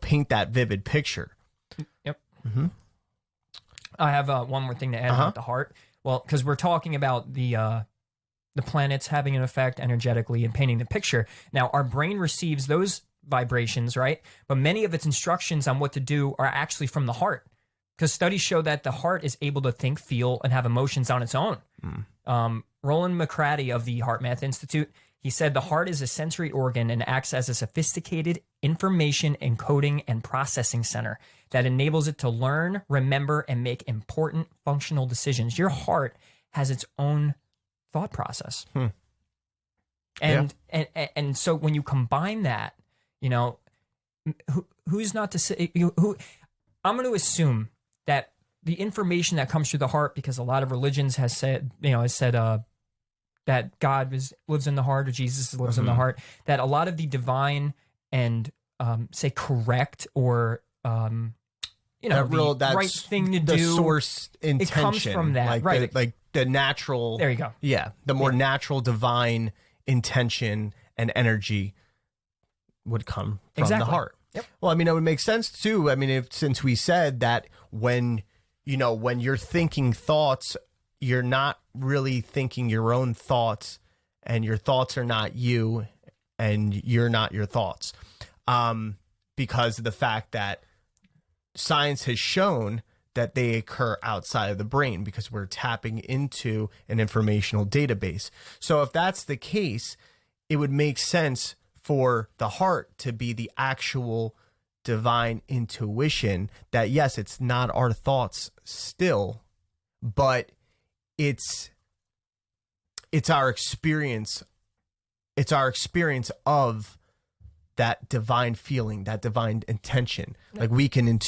paint that vivid picture. Yep. I have one more thing to add about the heart. Well, because we're talking about the planets having an effect energetically and painting the picture. Now, our brain receives those vibrations, right? But many of its instructions on what to do are actually from the heart, because studies show that the heart is able to think, feel, and have emotions on its own. Roland McCratty of the Heart Math Institute, he said the heart is a sensory organ and acts as a sophisticated information encoding and processing center that enables it to learn, remember, and make important functional decisions. Your heart has its own thought process. And so when you combine that, who's not to say, I'm going to assume that the information that comes through the heart, because a lot of religions has said that God lives in the heart, or Jesus lives in the heart, that a lot of the divine and say correct or the right thing to do, the source intention, it comes from that, right? The natural. There you go. Yeah, the more natural divine intention and energy would come from the heart. Yep. Well, I mean, it would make sense too. I mean, since we said that when you're thinking thoughts, you're not really thinking your own thoughts, and your thoughts are not you, and you're not your thoughts, because of the fact that science has shown that they occur outside of the brain, because we're tapping into an informational database. So if that's the case, it would make sense for the heart to be the actual divine intuition that, yes, it's not our thoughts still, but it's our experience. It's our experience of that divine feeling, that divine intention. Like we could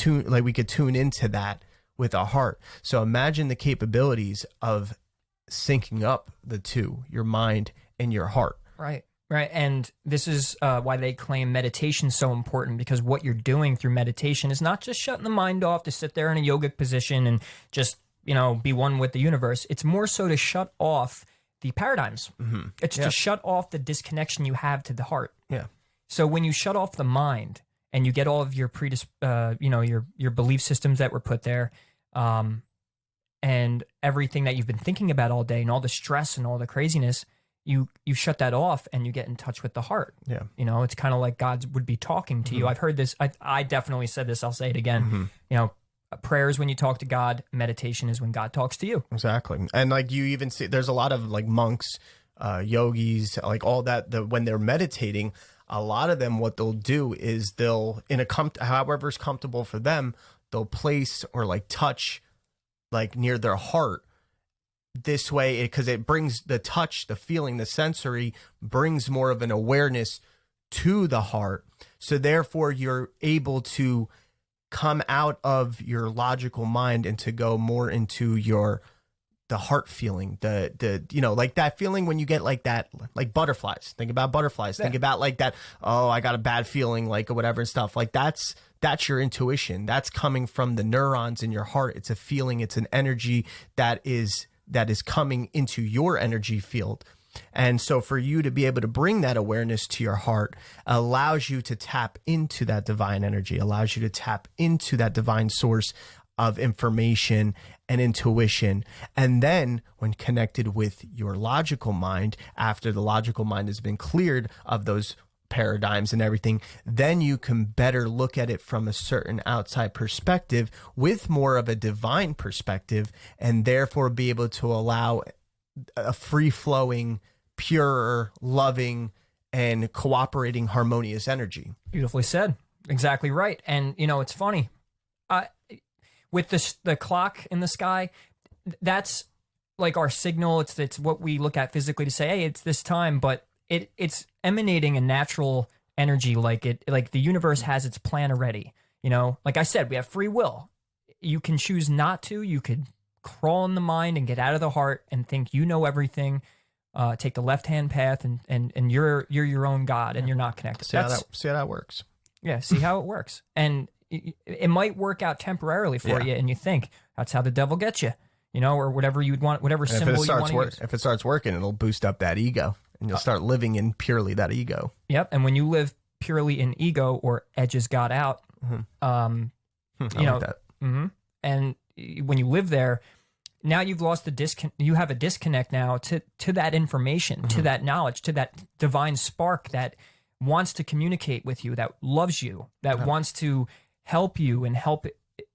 tune into that with our heart. So imagine the capabilities of syncing up the two, your mind and your heart. Right. Right. And this is why they claim meditation is so important, because what you're doing through meditation is not just shutting the mind off to sit there in a yogic position and just, be one with the universe. It's more so to shut off the paradigms. It's to shut off the disconnection you have to the heart. Yeah. So when you shut off the mind and you get all of your your belief systems that were put there, and everything that you've been thinking about all day and all the stress and all the craziness, you shut that off and you get in touch with the heart. Yeah. It's kind of like God would be talking to you. I've heard this. I definitely said this. I'll say it again. Prayer is when you talk to God. Meditation is when God talks to you. Exactly. And like you even see, there's a lot of like monks, yogis, like all that, when they're meditating, a lot of them, what they'll do is they'll, however's comfortable for them, they'll place or like touch like near their heart. This way, because it brings the touch, the feeling, the sensory, brings more of an awareness to the heart. So therefore, you're able to come out of your logical mind and to go more into the heart feeling, like that feeling when you get like that, like butterflies. Think about butterflies. Yeah. Think about like that. Oh, I got a bad feeling, like, or whatever and stuff. Like that's your intuition. That's coming from the neurons in your heart. It's a feeling. It's an energy that is coming into your energy field. And so for you to be able to bring that awareness to your heart allows you to tap into that divine energy, allows you to tap into that divine source of information and intuition. And then when connected with your logical mind, after the logical mind has been cleared of those paradigms and everything, then you can better look at it from a certain outside perspective with more of a divine perspective, and therefore be able to allow a free-flowing, pure, loving, and cooperating, harmonious energy. Beautifully said. Exactly right. And, it's funny. With the clock in the sky, that's like our signal. It's what we look at physically to say, hey, it's this time, but it's emanating a natural energy, like the universe has its plan already. Like I said, we have free will. You can choose not to. You could crawl in the mind and get out of the heart and think you know everything. Take the left-hand path and you're your own God and you're not connected. See how that works. Yeah, see how it works. And it might work out temporarily for you, and you think that's how the devil gets you, or whatever you'd want, whatever symbol you want to use. If it starts working, it'll boost up that ego, and you'll start living in purely that ego. Yep. And when you live purely in ego or edges got out, I like that. And when you live there, now you've lost you have a disconnect now to that information, to that knowledge, to that divine spark that wants to communicate with you, that loves you, that wants to help you and help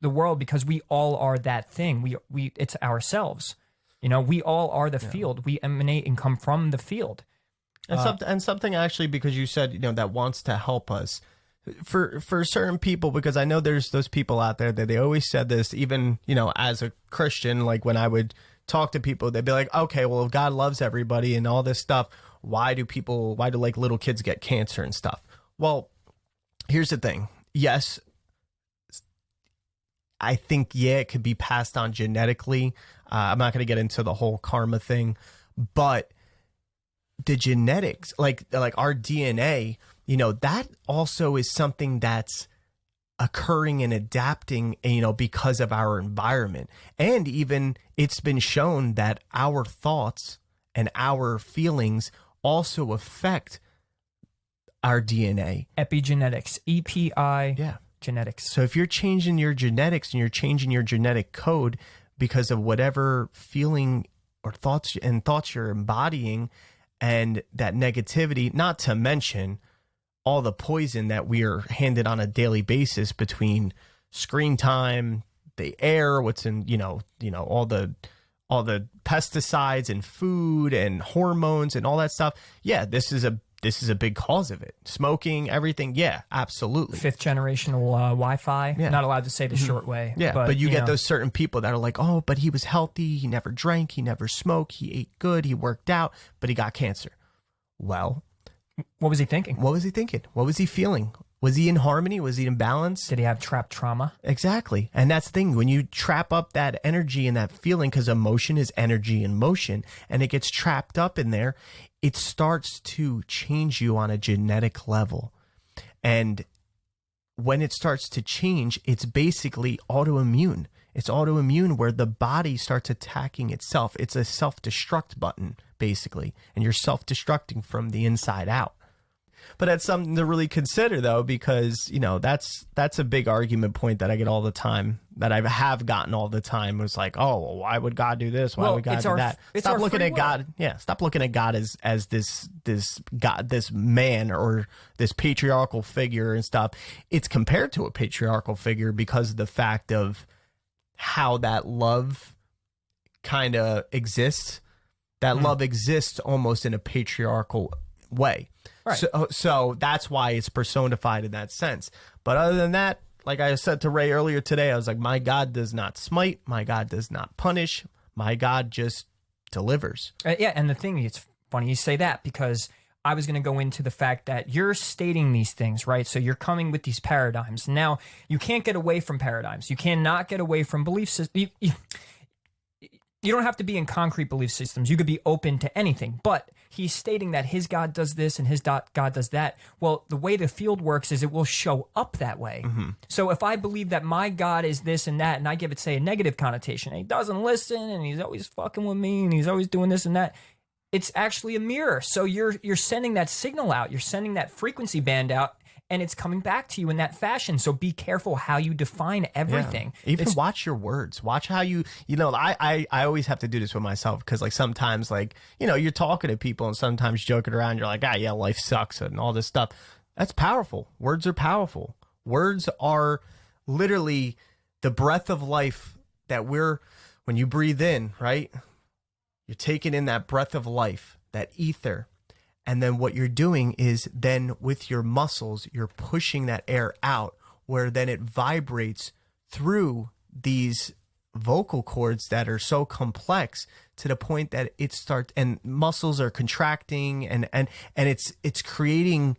the world, because we all are that thing. It's ourselves. We all are the field. We emanate and come from the field. And something actually, because you said, that wants to help us. For certain people, because I know there's those people out there that they always said this, even, as a Christian, like when I would talk to people, they'd be like, okay, well, if God loves everybody and all this stuff, why do like little kids get cancer and stuff? Well, here's the thing. Yes, I think, it could be passed on genetically. I'm not going to get into the whole karma thing, but the genetics, like our DNA, that also is something that's occurring and adapting, because of our environment. And even it's been shown that our thoughts and our feelings also affect our DNA. Epigenetics, EPI genetics. So if you're changing your genetics and you're changing your genetic code because of whatever feeling or thoughts you're embodying, and that negativity, not to mention all the poison that we are handed on a daily basis between screen time, the air, what's in, all the pesticides and food and hormones and all that stuff. Yeah, this is a big cause of it. Smoking, everything. Yeah, absolutely. Fifth generational Wi-Fi. Yeah. Not allowed to say the short way. Yeah, but you get those certain people that are like, oh, but he was healthy. He never drank. He never smoked. He ate good. He worked out, but he got cancer. Well, what was he thinking? What was he thinking? What was he feeling? Was he in harmony? Was he in balance? Did he have trapped trauma? Exactly. And that's the thing. When you trap up that energy and that feeling, because emotion is energy in motion, and it gets trapped up in there, it starts to change you on a genetic level. And when it starts to change, it's basically autoimmune. It's autoimmune where the body starts attacking itself. It's a self-destruct button, basically. And you're self-destructing from the inside out. But that's something to really consider, though, because, that's a big argument point that I get all the time, that I have gotten all the time. Was like, oh, well, why would God do this? Why would God do that? Stop looking at God. Yeah, stop looking at God as this God, this man or this patriarchal figure and stuff. It's compared to a patriarchal figure because of the fact of how that love kind of exists. That love exists almost in a patriarchal way. Right. So that's why it's personified in that sense. But other than that, like I said to Ray earlier today, I was like, my God does not smite. My God does not punish. My God just delivers. Yeah, and the thing, it's funny you say that, because I was going to go into the fact that you're stating these things, right? So you're coming with these paradigms. Now, you can't get away from paradigms. You cannot get away from belief systems. You don't have to be in concrete belief systems. You could be open to anything. But he's stating that his God does this and his God does that. Well, the way the field works is it will show up that way. Mm-hmm. So if I believe that my God is this and that, and I give it, say, a negative connotation, and he doesn't listen, and he's always fucking with me, and he's always doing this and that, it's actually a mirror. So you're sending that signal out. You're sending that frequency band out, and it's coming back to you in that fashion. So be careful how you define everything. Yeah. Even watch your words. Watch how I always have to do this with myself, because like sometimes you're talking to people and sometimes joking around. You're like, yeah, life sucks and all this stuff. That's powerful. Words are powerful. Words are literally the breath of life that when you breathe in, right? You're taking in that breath of life, that ether. And then what you're doing is then with your muscles, you're pushing that air out, where then it vibrates through these vocal cords that are so complex to the point that it starts, and muscles are contracting and it's creating,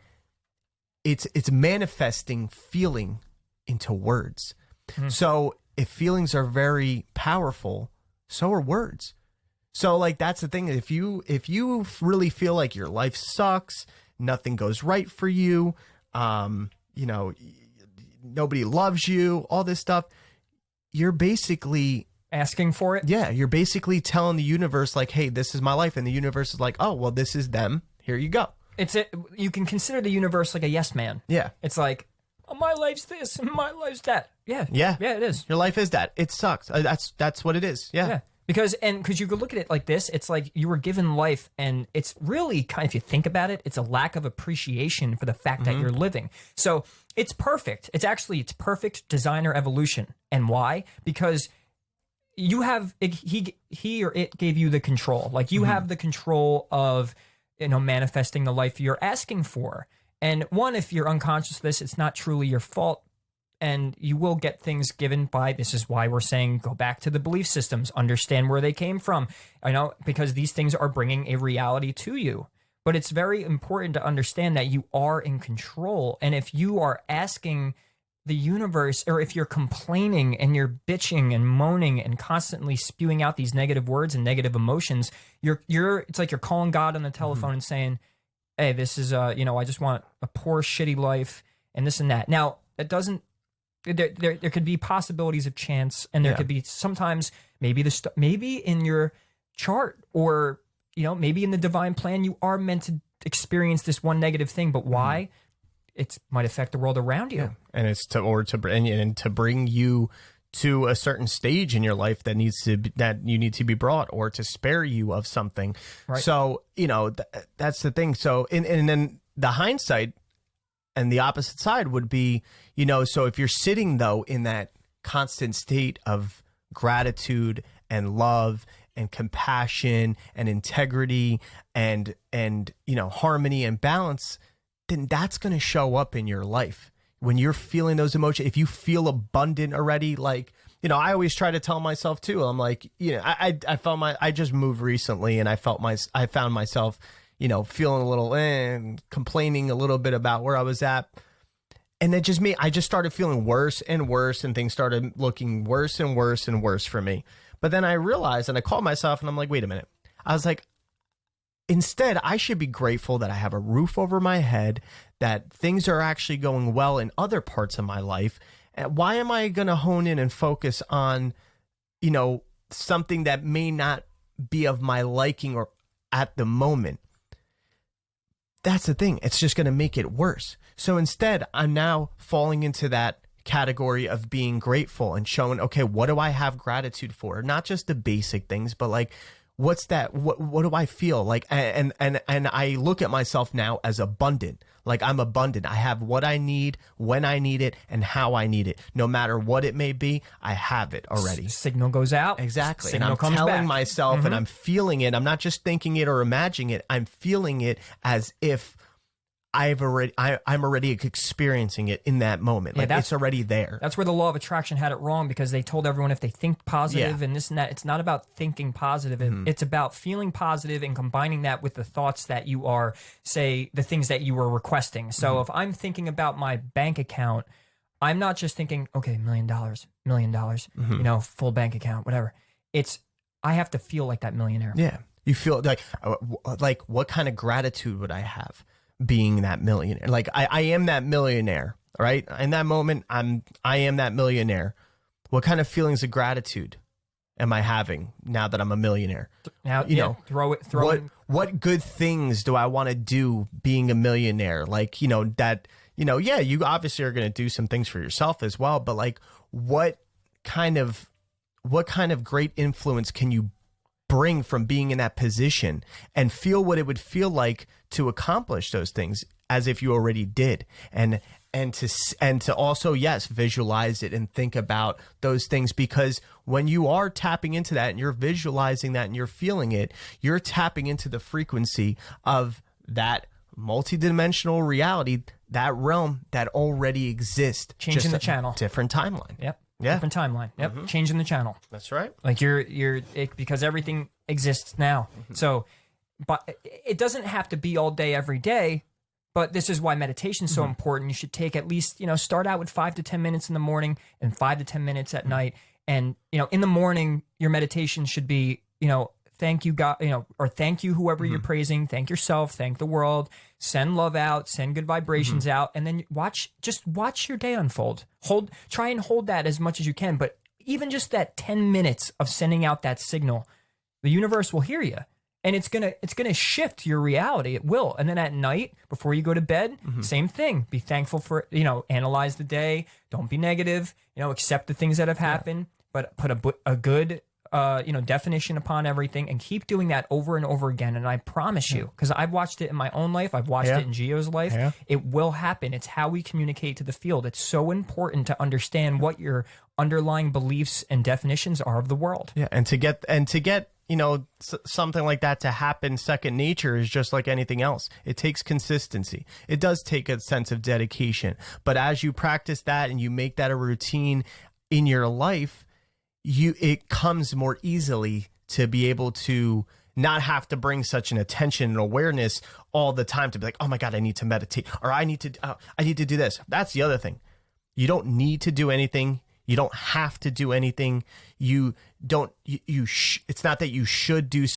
it's manifesting feeling into words. Mm-hmm. So if feelings are very powerful, so are words. So that's the thing. If you really feel like your life sucks, nothing goes right for you, nobody loves you, all this stuff, you're basically asking for it. Yeah. You're basically telling the universe like, hey, this is my life. And the universe is like, oh, well, this is them. here you go. You can consider the universe like a yes man. Yeah. It's like, oh, my life's this and my life's that. Yeah. Yeah. Yeah, it is. Your life is that. It sucks. That's what it is. Yeah. Yeah. Because you could look at it like this, it's like you were given life, and it's really kind of, if you think about it, it's a lack of appreciation for the fact that you're living. So it's perfect. It's perfect designer evolution. And why? Because you have, he or it gave you the control. Like you have the control of, manifesting the life you're asking for. And one, if you're unconscious of this, it's not truly your fault. And you will get things given by, this is why we're saying go back to the belief systems, understand where they came from. Because these things are bringing a reality to you. But it's very important to understand that you are in control. And if you are asking the universe, or if you're complaining and you're bitching and moaning and constantly spewing out these negative words and negative emotions, it's like you're calling God on the telephone and saying, hey, this is, I just want a poor, shitty life and this and that. Now, it doesn't, there could be possibilities of chance, and there could be sometimes maybe in your chart, or maybe in the divine plan you are meant to experience this one negative thing, but why? It might affect the world around you. And it's to bring you to a certain stage in your life that you need to be brought, or to spare you of something. Right. So that's the thing. So and then the hindsight and the opposite side would be, so if you're sitting though in that constant state of gratitude and love and compassion and integrity and harmony and balance, then that's going to show up in your life. When you're feeling those emotions, if you feel abundant already, like, I always try to tell myself too, I'm like, I just moved recently, and I found myself, feeling a little, and complaining a little bit about where I was at. And it just I just started feeling worse and worse, and things started looking worse and worse and worse for me. But then I realized, and I called myself, and I'm like, wait a minute. I was like, instead, I should be grateful that I have a roof over my head, that things are actually going well in other parts of my life. And why am I going to hone in and focus on, something that may not be of my liking or at the moment? That's the thing. It's just going to make it worse. So instead, I'm now falling into that category of being grateful and showing, okay, what do I have gratitude for? Not just the basic things, but like, what's that? What do I feel like? And I look at myself now as abundant. Like, I'm abundant. I have what I need, when I need it, and how I need it. No matter what it may be, I have it already. Signal goes out. Exactly. Signal and I'm comes telling back. myself, and I'm feeling it. I'm not just thinking it or imagining it. I'm feeling it as if I'm already experiencing it in that moment. Like, it's already there. That's where the law of attraction had it wrong, because they told everyone if they think positive and this and that, it's not about thinking positive. It's about feeling positive and combining that with the thoughts that you are, say, the things that you were requesting. So if I'm thinking about my bank account, I'm not just thinking, okay, $1 million, full bank account, whatever. I have to feel like that millionaire. Yeah. You feel like what kind of gratitude would I have being that millionaire? Like, I am that millionaire, right? In that moment, I am that millionaire. What kind of feelings of gratitude am I having now that I'm a millionaire? Now, throw it. What good things do I want to do being a millionaire? Like, you obviously are going to do some things for yourself as well, but like, what kind of great influence can you bring from being in that position, and feel what it would feel like to accomplish those things as if you already did, and to also, yes, visualize it and think about those things, because when you are tapping into that and you're visualizing that and you're feeling it, you're tapping into the frequency of that multidimensional reality, that realm that already exists. Changing the channel. Different timeline. Yep. Yeah. Different timeline. Yep. Changing the channel. That's right. Like because everything exists now. So, but it doesn't have to be all day, every day. But this is why meditation is so important. You should take at least, start out with 5 to 10 minutes in the morning and 5 to 10 minutes at night. And, in the morning, your meditation should be, thank you, God, or thank you, whoever you're praising, thank yourself, thank the world, send love out, send good vibrations out, and then watch your day unfold. Try and hold that as much as you can. But even just that 10 minutes of sending out that signal, the universe will hear you. and it's gonna shift your reality. It will. And then at night, before you go to bed, same thing. Be thankful for, analyze the day. Don't be negative. Accept the things that have happened, but put a good definition upon everything, and keep doing that over and over again. And I promise you, because I've watched it in my own life, I've watched it in Gio's life, it will happen. It's how we communicate to the field. It's so important to understand what your underlying beliefs and definitions are of the world. Yeah, and to get something like that to happen second nature is just like anything else. It takes consistency. It does take a sense of dedication. But as you practice that and you make that a routine in your life, it comes more easily to be able to not have to bring such an attention and awareness all the time to be like, oh my God, I need to meditate, or I need to do this. That's the other thing. You don't need to do anything. You don't have to do anything. It's not that you should do